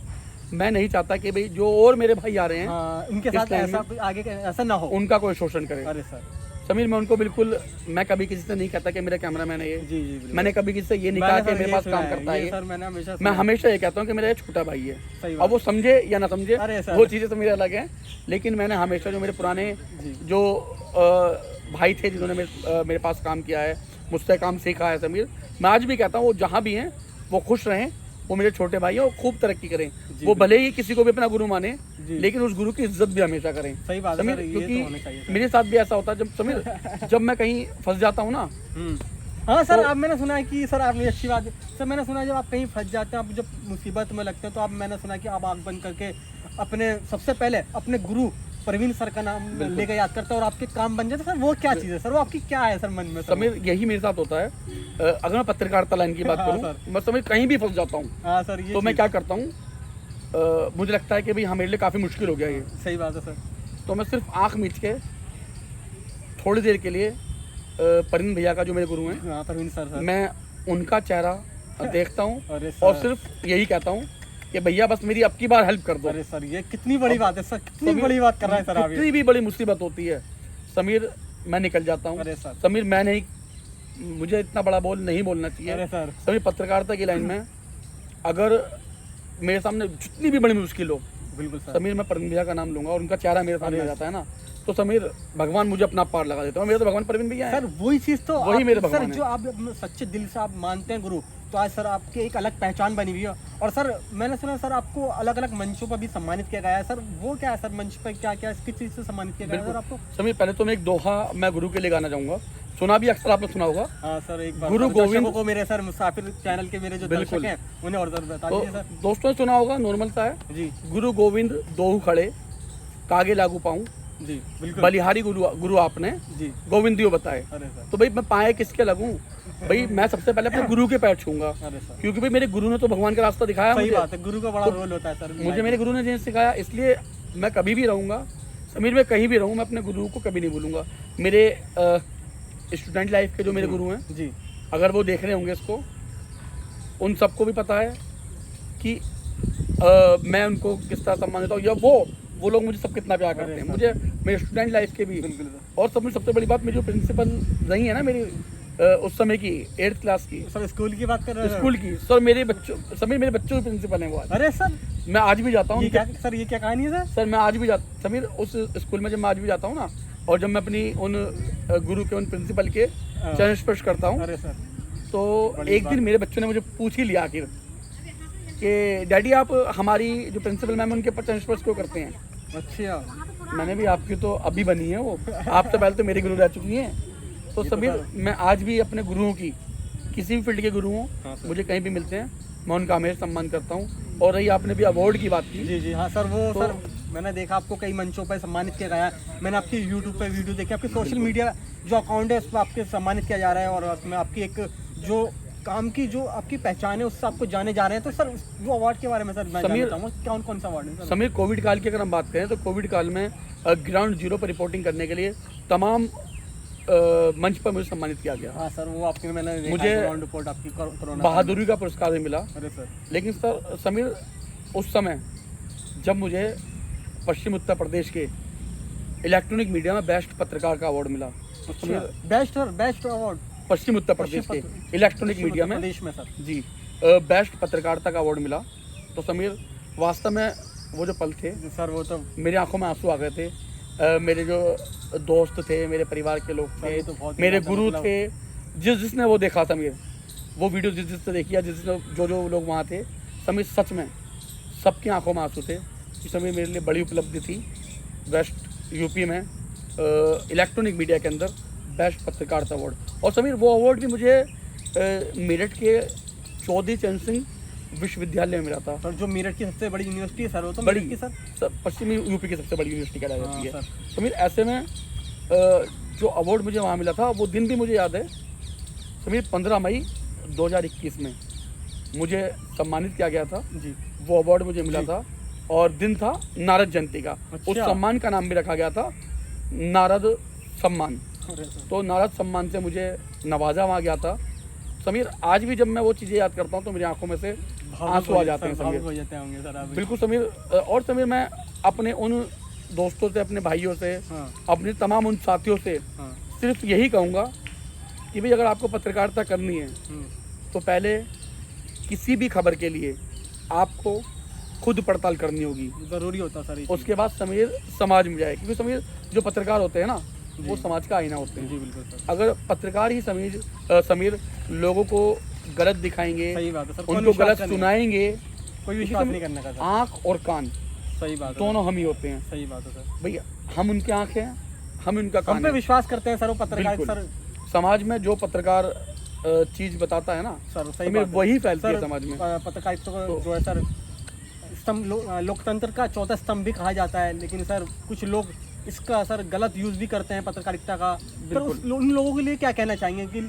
Speaker 2: मैं नहीं चाहता कि भाई जो और मेरे भाई आ रहे हैं,
Speaker 1: हाँ, उनके
Speaker 2: इस
Speaker 1: साथ
Speaker 2: लाइन
Speaker 1: ऐसा
Speaker 2: में
Speaker 1: आगे ऐसा ना हो।
Speaker 2: उनका कोई शोषण करे।
Speaker 1: अरे सर,
Speaker 2: समीर, मैं उनको बिल्कुल, मैं कभी किसी से नहीं कहता कि मेरा कैमरामैन है ये।
Speaker 1: जी जी बिल्कुल।
Speaker 2: मैंने कभी किसी से ये नहीं
Speaker 1: मैंने
Speaker 2: कहा कि
Speaker 1: सर
Speaker 2: मेरे
Speaker 1: ये
Speaker 2: पास
Speaker 1: सुना
Speaker 2: काम
Speaker 1: है,
Speaker 2: करता है
Speaker 1: ये
Speaker 2: ये।
Speaker 1: सर मैंने हमेशा
Speaker 2: मैं
Speaker 1: सुना है।
Speaker 2: हमेशा ये कहता हूँ कि मेरा ये छोटा भाई है।
Speaker 1: सही
Speaker 2: अब
Speaker 1: बात
Speaker 2: वो समझे या ना समझे,
Speaker 1: अरे सर।
Speaker 2: वो चीज़ें तो मेरे अलग हैं, लेकिन मैंने हमेशा जो मेरे पुराने
Speaker 1: जी
Speaker 2: जो भाई थे जिन्होंने मेरे पास काम किया है, मुझसे काम सीखा है समीर, मैं आज भी कहता हूँ वो जहाँ भी हैं वो खुश रहें, वो मेरे छोटे भाई हैं, वो खूब तरक्की करें।
Speaker 1: जी,
Speaker 2: वो भले ही किसी को भी अपना गुरु माने,
Speaker 1: जी।
Speaker 2: लेकिन उस गुरु की इज्जत भी हमेशा करें।
Speaker 1: सही बात है
Speaker 2: समीर,
Speaker 1: सर, ये तो होना चाहिए
Speaker 2: क्योंकि
Speaker 1: सर।
Speaker 2: मेरे साथ भी ऐसा होता है जब समीर जब मैं कहीं फंस जाता हूँ ना,
Speaker 1: हाँ सर,
Speaker 2: तो-
Speaker 1: अब मैंने सुना है कि सर आपने अच्छी बात है सर, मैंने सुना है जब आप कहीं फंस जाते हैं, आप जब मुसीबत में लगते हैं, तो आप, मैंने सुना है कि आप आँख बंद करके अपने सबसे पहले अपने गुरु प्रवीण सर का नाम लेकर याद करते हैं और आपके काम बन जाते हैं। सर वो क्या चीज़ है सर, वो आपकी क्या है सर मन में सर?
Speaker 2: समीर यही मेरे साथ होता है। अगर मैं पत्रकारिता लाइन की बात
Speaker 1: हाँ,
Speaker 2: करूँ,
Speaker 1: सर।
Speaker 2: मैं समीर कहीं भी फंस जाता हूँ,
Speaker 1: हाँ सर, ये
Speaker 2: तो मैं
Speaker 1: चीज़-
Speaker 2: क्या करता हूँ, मुझे लगता है कि भाई हाँ मेरे लिए काफ़ी मुश्किल हो गया ये,
Speaker 1: सही बात है सर।
Speaker 2: तो मैं सिर्फ आँख मीच के थोड़ी देर के लिए परिंद भैया का जो मेरे गुरु हैं,
Speaker 1: हाँ प्रवीण सर
Speaker 2: मैं उनका चेहरा देखता हूँ
Speaker 1: अरे
Speaker 2: और
Speaker 1: सर,
Speaker 2: सिर्फ यही कहता हूँ कि भैया बस मेरी अब की बार हेल्प कर दो।
Speaker 1: अरे सर, ये कितनी बड़ी बात है सर, कितनी
Speaker 2: समीर,
Speaker 1: बड़ी बात कर रहा है सर आप ये।
Speaker 2: कितनी भी बड़ी मुसीबत होती है समीर, मैं निकल जाता हूँ।
Speaker 1: अरे सर,
Speaker 2: समीर मैं नहीं, मुझे इतना बड़ा बोल नहीं बोलना चाहिए।
Speaker 1: अरे सर,
Speaker 2: समीर पत्रकारिता की लाइन में अगर मेरे सामने जितनी भी बड़ी मुश्किल हो,
Speaker 1: बिल्कुल सर।
Speaker 2: समीर मैं परवीन भैया का नाम लूंगा और उनका चेहरा मेरे सामने आ
Speaker 1: अरे
Speaker 2: जाता है ना, तो समीर भगवान मुझे अपना पार लगा देता है। मेरे तो भगवान परवीन भैया हैं।
Speaker 1: सर वही चीज तो
Speaker 2: वही
Speaker 1: आप-
Speaker 2: मेरे
Speaker 1: सर
Speaker 2: भगवान हैं।
Speaker 1: जो आप सच्चे दिल से आप मानते हैं गुरु, तो आज सर आपकी एक अलग पहचान बनी हुई है। और सर मैंने सुना सर आपको अलग अलग मंचों पर भी सम्मानित किया गया है सर, वो क्या है सर, मंच पर क्या क्या किस चीज से सम्मानित किया गया है सर आपको?
Speaker 2: समीर पहले तो मैं एक दोहा मैं गुरु के लिए गाना चाहूंगा, सुना भी अक्सर आपने सुना होगा।
Speaker 1: हाँ सर, एक बार
Speaker 2: गुरु
Speaker 1: सर,
Speaker 2: गोविंद-
Speaker 1: दर्शकों को, मेरे सर मुसाफिर चैनल के मेरे जो दर्शक
Speaker 2: बिल्कुल।
Speaker 1: हैं उन्हें और जरूर बता
Speaker 2: तो
Speaker 1: दीजिए सर।
Speaker 2: दोस्तों ने सुना होगा, नॉर्मल सा है।
Speaker 1: जी
Speaker 2: गुरु गोविंद दोहु खड़े, कागे लागू पाऊं,
Speaker 1: जी बिल्कुल।
Speaker 2: बलिहारी गुरु गुरु आपने,
Speaker 1: जी,
Speaker 2: गोविंदियो बताए।
Speaker 1: अरे सर,
Speaker 2: तो भाई मैं पाए किसके लगूं? भाई मैं सबसे पहले अपने गुरु के पैर छूंगा,
Speaker 1: अरे सर,
Speaker 2: क्योंकि भाई मेरे गुरु ने तो भगवान का रास्ता दिखाया
Speaker 1: सही
Speaker 2: मुझे।
Speaker 1: बात है, गुरु का बड़ा रोल होता है सर।
Speaker 2: मुझे मेरे गुरु ने जिन्हें सिखाया, इसलिए मैं कभी भी रहूँगा समीर, मैं कहीं भी रहूँ, मैं अपने गुरु को कभी नहीं भूलूंगा। मेरे स्टूडेंट लाइफ के जो मेरे गुरु हैं,
Speaker 1: जी,
Speaker 2: अगर वो देख रहे होंगे इसको, उन सबको भी पता है कि मैं उनको किस तरह सम्मान देता हूँ, या वो लोग मुझे सब कितना प्यार करते हैं। मुझे मेरे स्टूडेंट लाइफ के भी,
Speaker 1: बिल्कुल सर।
Speaker 2: और सब में सबसे बड़ी बात, मेरी जो प्रिंसिपल रही है ना मेरी उस समय की 8th क्लास की,
Speaker 1: सर स्कूल की बात कर रहे हैं?
Speaker 2: स्कूल की, सर मेरे बच्चों, समीर मेरे बच्चों के प्रिंसिपल हैं वो आज।
Speaker 1: अरे सर,
Speaker 2: मैं आज भी जाता हूँ
Speaker 1: ये क्या सर, ये क्या कहानी है सर?
Speaker 2: सर, मैं आज भी जाता समीर उस स्कूल में, जब मैं आज भी जाता हूँ ना, और जब मैं अपनी उन गुरु के, उन प्रिंसिपल के चरण स्पर्श करता हूँ,
Speaker 1: अरे सर,
Speaker 2: तो
Speaker 1: बड़ी
Speaker 2: एक दिन मेरे बच्चों ने मुझे पूछ ही लिया आखिर कि डैडी आप हमारी जो प्रिंसिपल मैम है उनके चरण स्पर्श क्यों करते हैं?
Speaker 1: अच्छा,
Speaker 2: मैंने भी, आपकी तो अभी बनी है वो, आप तो पहले तो मेरी गुरु रह चुकी हैं। तो समीर मैं आज भी अपने गुरुओं की, किसी भी फील्ड के गुरु हों,
Speaker 1: हाँ सर।
Speaker 2: मुझे कहीं भी मिलते हैं, मैं उनका हमेशा सम्मान करता हूँ। और रही आपने भी अवार्ड की बात की,
Speaker 1: जी जी हाँ सर, वो
Speaker 2: तो-
Speaker 1: सर मैंने देखा आपको कई मंचों पर सम्मानित किया गया है। मैंने आपकी यूट्यूब पे वीडियो देखी, आपके सोशल मीडिया जो अकाउंट है उस पर आपके सम्मानित किया जा रहा है, और उसमें आपकी एक जो काम की जो आपकी पहचान है उससे आपको जाने जा रहे हैं। तो सर वो अवार्ड के बारे में सर मैं जानना
Speaker 2: समीर-
Speaker 1: चाहूँगा, कौन कौन सा अवार्ड है सर?
Speaker 2: समीर कोविड काल की अगर हम बात करें, तो कोविड काल में ग्राउंड जीरो पर रिपोर्टिंग करने के लिए तमाम मंच पर मुझे सम्मानित किया गया।
Speaker 1: हाँ सर, वो आपकी मैंने देखा
Speaker 2: मुझे
Speaker 1: ग्राउंड रिपोर्ट आपकी कोरोना।
Speaker 2: बहादुरी का पुरस्कार भी मिला।
Speaker 1: अरे सर,
Speaker 2: लेकिन सर समीर उस समय जब मुझे पश्चिम उत्तर प्रदेश के इलेक्ट्रॉनिक मीडिया में बेस्ट पत्रकार का अवार्ड मिला, तो Sameer
Speaker 1: best sir, best award
Speaker 2: पश्चिम उत्तर प्रदेश के
Speaker 1: पश्चिम
Speaker 2: इलेक्ट्रॉनिक मीडिया में,
Speaker 1: प्रदेश में सर।
Speaker 2: जी, बेस्ट पत्रकारिता का अवार्ड मिला। तो समीर वास्तव में वो जो पल थे,
Speaker 1: सर वो तो
Speaker 2: मेरी आंखों में आंसू आ गए थे। मेरे जो दोस्त थे, मेरे परिवार के लोग
Speaker 1: सर,
Speaker 2: थे,
Speaker 1: ये तो बहुत ही
Speaker 2: मेरे
Speaker 1: ज़्यादा
Speaker 2: गुरु
Speaker 1: मतलब-
Speaker 2: थे, जिसने वो देखा समीर, वो वीडियो जिसने देखी, या जिसने जो लोग वहाँ थे, समीर सच में सबकी आंखों में आंसू थे कि समीर मेरे लिए बड़ी उपलब्धि थी वेस्ट यूपी में इलेक्ट्रॉनिक मीडिया के अंदर बेस्ट पत्रकारिता अवार्ड। और समीर वो अवार्ड भी मुझे मेरठ के चौधरी चरण सिंह विश्वविद्यालय में मिला था।
Speaker 1: सर जो मेरठ की सबसे बड़ी यूनिवर्सिटी है सर, वो तो
Speaker 2: बड़ी
Speaker 1: मेरठ की सर।
Speaker 2: पश्चिमी यूपी की सबसे बड़ी यूनिवर्सिटी कहलाई जाती
Speaker 1: हाँ,
Speaker 2: है। समीर ऐसे में जो अवार्ड मुझे वहाँ मिला था, वो दिन भी मुझे याद है समीर, 15 मई 2021 में मुझे सम्मानित किया गया था।
Speaker 1: जी,
Speaker 2: वो अवार्ड मुझे मिला था, और दिन था नारद जयंती का। उस
Speaker 1: अच्छा।
Speaker 2: सम्मान का नाम भी रखा गया था नारद सम्मान।
Speaker 1: अरे सर,
Speaker 2: तो नारद सम्मान से मुझे नवाजा वहाँ गया था। समीर आज भी जब मैं वो चीज़ें याद करता हूँ, तो मेरी आंखों में से आंसू आ जाते हैं
Speaker 1: भावुक
Speaker 2: समीर।
Speaker 1: हो जाते होंगे सर आप।
Speaker 2: बिल्कुल समीर। और समीर मैं अपने उन दोस्तों से, अपने भाइयों से,
Speaker 1: हाँ
Speaker 2: अपने तमाम उन साथियों से
Speaker 1: हाँ,
Speaker 2: सिर्फ यही कहूँगा कि भाई अगर आपको पत्रकारिता करनी है, तो पहले किसी भी खबर के लिए आपको खुद पड़ताल करनी होगी।
Speaker 1: जरूरी होता सर ये चीज़।
Speaker 2: उसके बाद समीर समाज में जाए, क्योंकि समीर जो पत्रकार होते हैं ना, वो
Speaker 1: जी।
Speaker 2: समाज का आईना होते हैं।
Speaker 1: जी बिल्कुल सर।
Speaker 2: अगर पत्रकार ही समीर लोगों को गलत दिखाएंगे,
Speaker 1: सही बात है सर, कोई
Speaker 2: उनको
Speaker 1: विश्वास
Speaker 2: गलत
Speaker 1: करने-
Speaker 2: सुनाएंगे,
Speaker 1: कोई विश्वास नहीं करने का सर।
Speaker 2: आँख और कान
Speaker 1: सही बात है
Speaker 2: दोनों हम ही होते हैं।
Speaker 1: सही बात है सर।
Speaker 2: भैया हम उनके आँख हैं, हम उनका
Speaker 1: हम
Speaker 2: कान
Speaker 1: पे
Speaker 2: है।
Speaker 1: विश्वास करते हैं सर, वो पत्रकार
Speaker 2: बिल्कुल।
Speaker 1: सर।
Speaker 2: समाज में जो पत्रकार चीज बताता है ना
Speaker 1: सर सही
Speaker 2: हमें
Speaker 1: बात है।
Speaker 2: वही फैलती है
Speaker 1: सर,
Speaker 2: समाज में।
Speaker 1: पत्रकारिता को जो है सर स्तंभ लोकतंत्र का चौथा स्तंभ भी कहा जाता है, लेकिन सर कुछ लोग इसका सर गलत यूज भी करते हैं पत्रकारिता का। तो उन लोगों के लिए क्या कहना चाहेंगे कि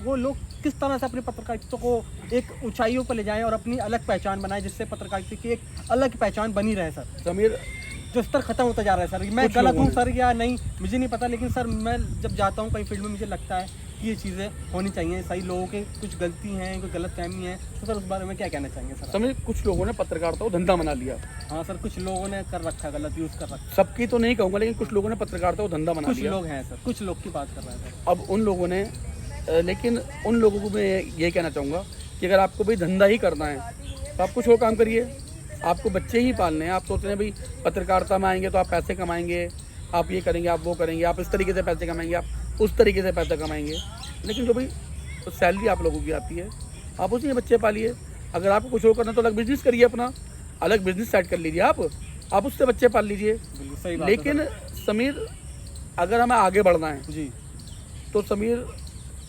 Speaker 1: वो लोग किस तरह से अपनी पत्रकारिता को एक ऊंचाइयों पर ले जाएं और अपनी अलग पहचान बनाएं, जिससे पत्रकारिता की एक अलग पहचान बनी रहे सर।
Speaker 2: समीर
Speaker 1: जो स्तर खत्म होता जा रहा है सर, मैं
Speaker 2: कुछ
Speaker 1: गलत
Speaker 2: लोगों
Speaker 1: हूँ
Speaker 2: ने-
Speaker 1: सर या नहीं मुझे नहीं पता, लेकिन सर मैं जब जाता हूँ कई फील्ड में मुझे लगता है कि ये चीज़ें होनी चाहिए। सही लोगों के कुछ गलती हैं, कोई गलत फहमी है, तो सर उस बारे में क्या कहना चाहेंगे सर?
Speaker 2: समीर कुछ लोगों ने पत्रकारिता को धंधा बना लिया।
Speaker 1: हाँ सर, कुछ लोगों ने कर रखा है, गलत यूज़ कर रखा है।
Speaker 2: सबकी तो नहीं कहूँगा, लेकिन कुछ लोगों ने पत्रकारिता को धंधा बना
Speaker 1: कुछ
Speaker 2: लिया।
Speaker 1: लोग हैं सर, कुछ लोग की बात कर रहे हैं सर।
Speaker 2: अब उन लोगों ने लेकिन उन लोगों को मैं ये कहना चाहूँगा कि अगर आपको भाई धंधा ही करना है तो आप कुछ और काम करिए। आपको बच्चे ही पालने हैं, आप सोच रहे हैं भाई पत्रकारिता में आएंगे तो आप पैसे कमाएंगे, आप ये करेंगे, आप वो करेंगे, आप इस तरीके से पैसे कमाएंगे, आप उस तरीके से पैसे कमाएंगे। लेकिन जो भाई तो सैलरी आप लोगों की आती है, आप उसी में बच्चे पालिए। अगर आपको कुछ और करना तो अलग बिजनेस करिए, अपना अलग बिजनेस सेट कर लीजिए, आप उससे बच्चे पाल लीजिए।
Speaker 1: बिल्कुल सही बात है
Speaker 2: लेकिन समीर अगर हमें आगे बढ़ना है
Speaker 1: सर। जी
Speaker 2: तो समीर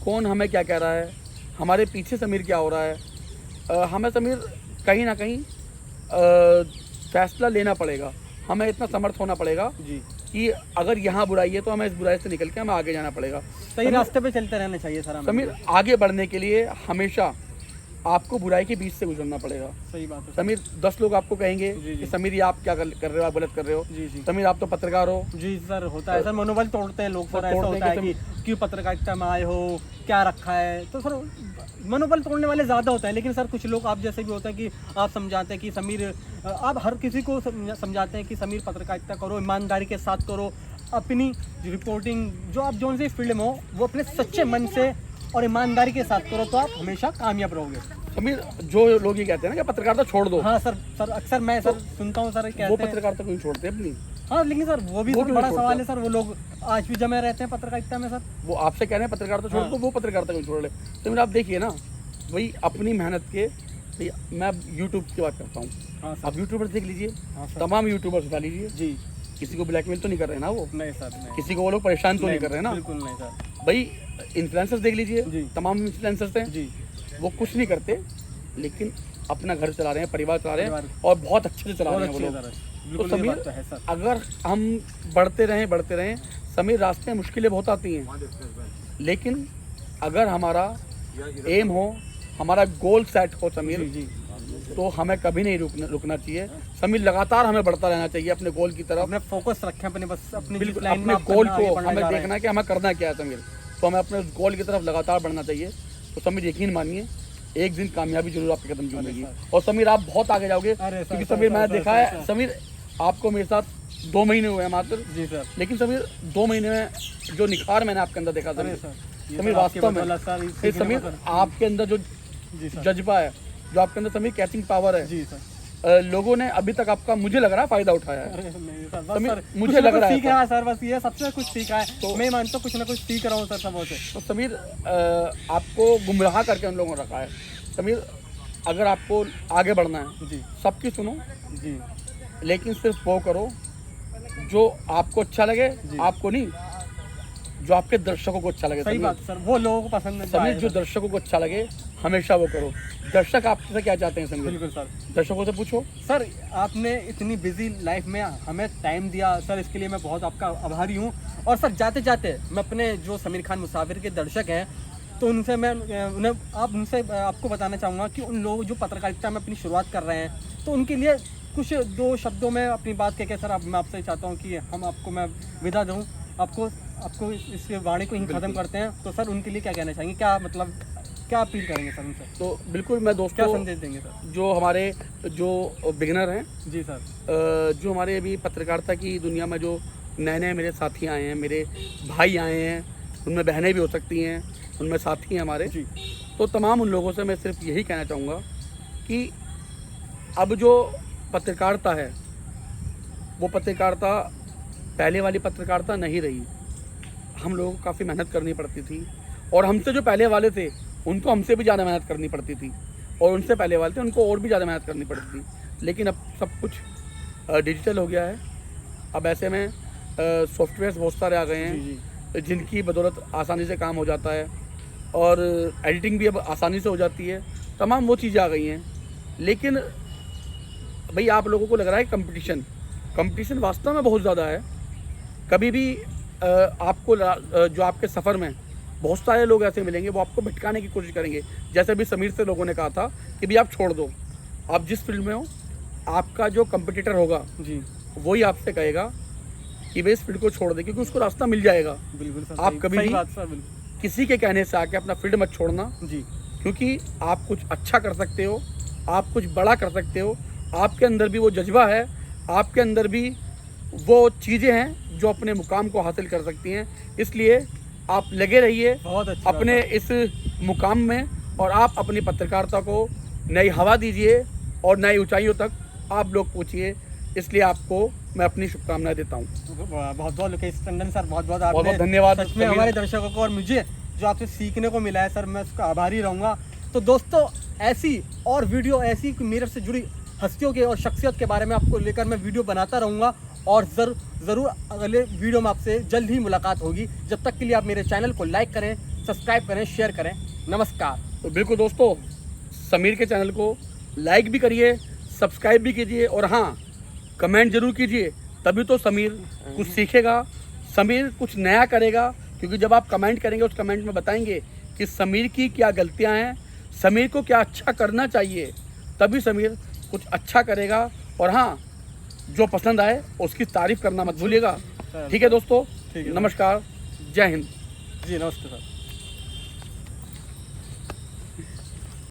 Speaker 2: कौन हमें क्या कह रहा है, हमारे पीछे समीर क्या हो रहा है, हमें समीर कहीं ना कहीं फैसला लेना पड़ेगा। हमें इतना समर्थ होना पड़ेगा
Speaker 1: जी,
Speaker 2: कि अगर यहाँ बुराई है तो हमें इस बुराई से निकल के हमें आगे जाना पड़ेगा।
Speaker 1: सही रास्ते पे चलते रहना चाहिए सर हमें।
Speaker 2: समीर आगे बढ़ने के लिए हमेशा आपको बुराई के बीच से गुजरना पड़ेगा।
Speaker 1: सही बात है
Speaker 2: समीर 10 लोग आपको कहेंगे
Speaker 1: जी, जी।
Speaker 2: कि समीर ये आप क्या कर रहे हो, आप गलत कर रहे हो।
Speaker 1: जी जी
Speaker 2: समीर आप तो पत्रकार हो।
Speaker 1: जी सर, होता है सर, मनोबल तोड़ते हैं लोग सर। ऐसा
Speaker 2: तोड़ते
Speaker 1: होता
Speaker 2: हैं
Speaker 1: है
Speaker 2: कि
Speaker 1: कि क्यों पत्रकारिता में आए हो, क्या रखा है, तो सर मनोबल तोड़ने वाले ज़्यादा होते हैं। लेकिन सर कुछ लोग आप जैसे भी होते हैं कि आप समझाते हैं कि समीर, आप हर किसी को समझाते हैं कि समीर पत्रकारिता करो, ईमानदारी के साथ करो, अपनी रिपोर्टिंग जो आप जो से फील्ड में हो वो अपने सच्चे मन से और ईमानदारी के साथ करो, तो आप हमेशा कामयाब रहोगे।
Speaker 2: समीर जो लोग ये कहते हैं ना कि पत्रकारिता छोड़ दो,
Speaker 1: हाँ सर अक्सर मैं सर सुनता हूँ सर
Speaker 2: वो
Speaker 1: कहते हैं।
Speaker 2: पत्रकारिता क्यों छोड़ते हैं अपनी?
Speaker 1: हाँ लेकिन सर वो भी
Speaker 2: वो
Speaker 1: सर
Speaker 2: क्यों
Speaker 1: बड़ा
Speaker 2: छोड़ते
Speaker 1: सवाल
Speaker 2: हैं?
Speaker 1: है सर। वो लोग आज भी जमे रहते हैं पत्रकारिता में सर।
Speaker 2: वो आपसे कह रहे हैं पत्रकारिता छोड़
Speaker 1: हाँ।
Speaker 2: दो, वो पत्रकारिता क्यों छोड़ रहे? तो आप देखिए ना वही अपनी मेहनत के भैया, मैं अब यूट्यूब की बात करता हूँ।
Speaker 1: हाँ
Speaker 2: आप
Speaker 1: सर।
Speaker 2: यूट्यूबर्स देख लीजिए,
Speaker 1: हाँ सर।
Speaker 2: तमाम यूट्यूबर्स उठा लीजिए,
Speaker 1: जी
Speaker 2: किसी को ब्लैकमेल तो नहीं कर रहे ना वो,
Speaker 1: नहीं सर, नहीं
Speaker 2: किसी को वो लोग परेशान तो नहीं कर रहे ना।
Speaker 1: बिल्कुल नहीं सर।
Speaker 2: भाई इन्फ्लुएंसर्स देख लीजिए,
Speaker 1: जी।
Speaker 2: तमाम इन्फ्लुएंसर्स हैं,
Speaker 1: जी
Speaker 2: वो कुछ नहीं करते लेकिन अपना घर चला रहे हैं, परिवार चला रहे हैं
Speaker 1: परिवार।
Speaker 2: और बहुत अच्छे से चला
Speaker 1: बहुत
Speaker 2: रहे हैं वो
Speaker 1: अच्छी
Speaker 2: लोग।
Speaker 1: सर, बिल्कुल
Speaker 2: तो
Speaker 1: ये
Speaker 2: समीर
Speaker 1: बात तो है सर।
Speaker 2: अगर हम बढ़ते रहें समीर, रास्ते में मुश्किलें बहुत आती हैं, लेकिन अगर हमारा एम हो, हमारा गोल सेट हो समीर,
Speaker 1: जी जी,
Speaker 2: तो हमें कभी नहीं रुकना चाहिए समीर। लगातार हमें बढ़ता रहना चाहिए अपने गोल की तरफ।
Speaker 1: अपने फोकस रखें अपने, बस अपनी जिस
Speaker 2: बिल्कुल
Speaker 1: लाइन
Speaker 2: अपने
Speaker 1: में आप
Speaker 2: गोल
Speaker 1: आगे
Speaker 2: को
Speaker 1: बढ़ना
Speaker 2: हमें
Speaker 1: चाह रहे
Speaker 2: देखना
Speaker 1: हैं।
Speaker 2: है कि हमें करना क्या है समीर, तो हमें अपने गोल की तरफ लगातार बढ़ना चाहिए। तो समीर यकीन मानिए एक दिन कामयाबी जरूर आपके कदम चूमेगी और समीर आप बहुत आगे जाओगे।
Speaker 1: अरे सर,
Speaker 2: क्योंकि
Speaker 1: सर,
Speaker 2: समीर
Speaker 1: सर,
Speaker 2: मैंने
Speaker 1: सर,
Speaker 2: देखा
Speaker 1: सर,
Speaker 2: है
Speaker 1: सर।
Speaker 2: समीर, आपको मेरे साथ 2 महीने हुए हैं मात्र,
Speaker 1: जी सर।
Speaker 2: लेकिन समीर 2 महीने में जो निखार मैंने आपके अंदर देखा
Speaker 1: अरे
Speaker 2: समीर,
Speaker 1: सर, ये
Speaker 2: समीर
Speaker 1: सर आपकी
Speaker 2: वास्तव में
Speaker 1: बदौलत सर,
Speaker 2: ये
Speaker 1: सीखने
Speaker 2: समीर
Speaker 1: को सर।
Speaker 2: आपके अंदर जो
Speaker 1: जी सर।
Speaker 2: जज्बा है, जो आपके अंदर समीर कैचिंग पावर है,
Speaker 1: जी सर।
Speaker 2: लोगों ने अभी तक आपका मुझे लग रहा है फायदा उठाया है।
Speaker 1: अरे नहीं सर, बस
Speaker 2: समीर,
Speaker 1: सर
Speaker 2: मुझे
Speaker 1: कुछ ना
Speaker 2: लग रहा
Speaker 1: कुछ
Speaker 2: है
Speaker 1: सीख रहा है सर, बस ये सबसे कुछ सीखा है।
Speaker 2: तो-
Speaker 1: मैं मानता हूँ कुछ ना कुछ सीख रहा हूँ सर सबों से।
Speaker 2: तो समीर आपको गुमराह करके उन लोगों ने रखा है। समीर अगर आपको आगे बढ़ना है,
Speaker 1: जी
Speaker 2: सबकी सुनो,
Speaker 1: जी
Speaker 2: लेकिन सिर्फ वो करो जो आपको अच्छा लगे,
Speaker 1: जी।
Speaker 2: आपको नहीं, जो आपके दर्शकों को अच्छा लगे।
Speaker 1: सही
Speaker 2: समीर,
Speaker 1: बात है सर, वो लोगों को पसंद है
Speaker 2: समीर जो दर्शकों को अच्छा लगे हमेशा वो करो। दर्शक आपसे क्या चाहते हैं समीर?
Speaker 1: बिल्कुल सर।
Speaker 2: दर्शकों से पूछो।
Speaker 1: सर आपने इतनी बिजी लाइफ में हमें टाइम दिया सर, इसके लिए मैं बहुत आपका आभारी हूँ। और सर जाते जाते मैं अपने जो समीर खान मुसाफिर के दर्शक हैं, तो उनसे मैं उनसे आपको बताना चाहूँगा कि उन लोग जो पत्रकारिता में अपनी शुरुआत कर रहे हैं, तो उनके लिए कुछ 2 शब्दों में अपनी बात कह के सर मैं आपसे चाहता हूँ कि मैं विदा दूँ आपको इस वाणी को ही ख़त्म करते हैं। तो सर उनके लिए क्या कहना चाहेंगे, क्या मतलब क्या अपील करेंगे सर उनसे,
Speaker 2: तो बिल्कुल मैं
Speaker 1: क्या
Speaker 2: दोस्तों,
Speaker 1: संदेश देंगे सर?
Speaker 2: जो हमारे जो बिगिनर हैं,
Speaker 1: जी सर।
Speaker 2: जो हमारे अभी पत्रकारिता की दुनिया में जो नए मेरे साथी आए हैं, मेरे भाई आए हैं, उनमें बहनें भी हो सकती हैं, उनमें साथी हैं हमारे,
Speaker 1: जी
Speaker 2: तो तमाम उन लोगों से मैं सिर्फ यही कहना चाहूँगा कि अब जो पत्रकारिता है वो पत्रकारिता पहले वाली पत्रकारिता नहीं रही। हम लोगों को काफ़ी मेहनत करनी पड़ती थी और हमसे जो पहले वाले थे उनको हमसे भी ज़्यादा मेहनत करनी पड़ती थी, और उनसे पहले वाले थे उनको और भी ज़्यादा मेहनत करनी पड़ती थी। लेकिन अब सब कुछ डिजिटल हो गया है। अब ऐसे में सॉफ्टवेयर्स बहुत सारे आ गए हैं जिनकी बदौलत आसानी से काम हो जाता है, और एडिटिंग भी अब आसानी से हो जाती है। तमाम वो चीज़ें आ गई हैं। लेकिन भाई आप लोगों को लग रहा है कंपटीशन वास्तव में बहुत ज़्यादा है। कभी भी आपको जो आपके सफ़र में बहुत सारे लोग ऐसे मिलेंगे, वो आपको भटकाने की कोशिश करेंगे। जैसे भी समीर से लोगों ने कहा था कि भी आप छोड़ दो, आप जिस फील्ड में हो, आपका जो कंपटीटर होगा
Speaker 1: जी,
Speaker 2: वही आपसे कहेगा कि भाई इस फील्ड को छोड़ दे, क्योंकि उसको रास्ता मिल जाएगा।
Speaker 1: बिल्कुल सर,
Speaker 2: आप कभी
Speaker 1: सही
Speaker 2: भी
Speaker 1: बात सर, बिल्कुल
Speaker 2: किसी के कहने से आके अपना फील्ड मत छोड़ना,
Speaker 1: जी,
Speaker 2: क्योंकि आप कुछ अच्छा कर सकते हो, आप कुछ बड़ा कर सकते हो। आपके अंदर भी वो जज्बा है, आपके अंदर भी वो चीज़ें हैं जो अपने मुकाम को हासिल कर सकती हैं। इसलिए आप लगे रहिए
Speaker 1: बहुत अच्छी
Speaker 2: अपने इस मुकाम में, और आप अपनी पत्रकारिता को नई हवा दीजिए और नई ऊंचाइयों तक आप लोग पहुँचिए। इसलिए आपको मैं अपनी शुभकामनाएं देता हूँ।
Speaker 1: बहुत बहुत लोकेश टंडन सर, बहुत बहुत
Speaker 2: बहुत
Speaker 1: आपने
Speaker 2: धन्यवाद
Speaker 1: सच में
Speaker 2: समीर।
Speaker 1: हमारे दर्शकों को और मुझे जो आपसे सीखने को मिला है सर, मैं उसका आभारी रहूँगा। तो दोस्तों, ऐसी और वीडियो, ऐसी मेरठ से जुड़ी हस्तियों के और शख्सियत के बारे में आपको लेकर मैं वीडियो बनाता रहूँगा, और ज़रूर अगले वीडियो में आपसे जल्द ही मुलाकात होगी। जब तक के लिए आप मेरे चैनल को लाइक करें, सब्सक्राइब करें, शेयर करें। नमस्कार।
Speaker 2: तो बिल्कुल दोस्तों, समीर के चैनल को लाइक भी करिए, सब्सक्राइब भी कीजिए, और हाँ, कमेंट जरूर कीजिए। तभी तो समीर कुछ सीखेगा, समीर कुछ नया करेगा। क्योंकि जब आप कमेंट करेंगे, उस कमेंट में बताएंगे कि समीर की क्या गलतियां हैं, समीर को क्या अच्छा करना चाहिए, तभी समीर कुछ अच्छा करेगा। और हाँ, जो पसंद आए उसकी तारीफ करना मत भूलिएगा। ठीक है दोस्तों,
Speaker 1: ठीक है,
Speaker 2: नमस्कार, जय हिंद।
Speaker 1: जी नमस्ते सर।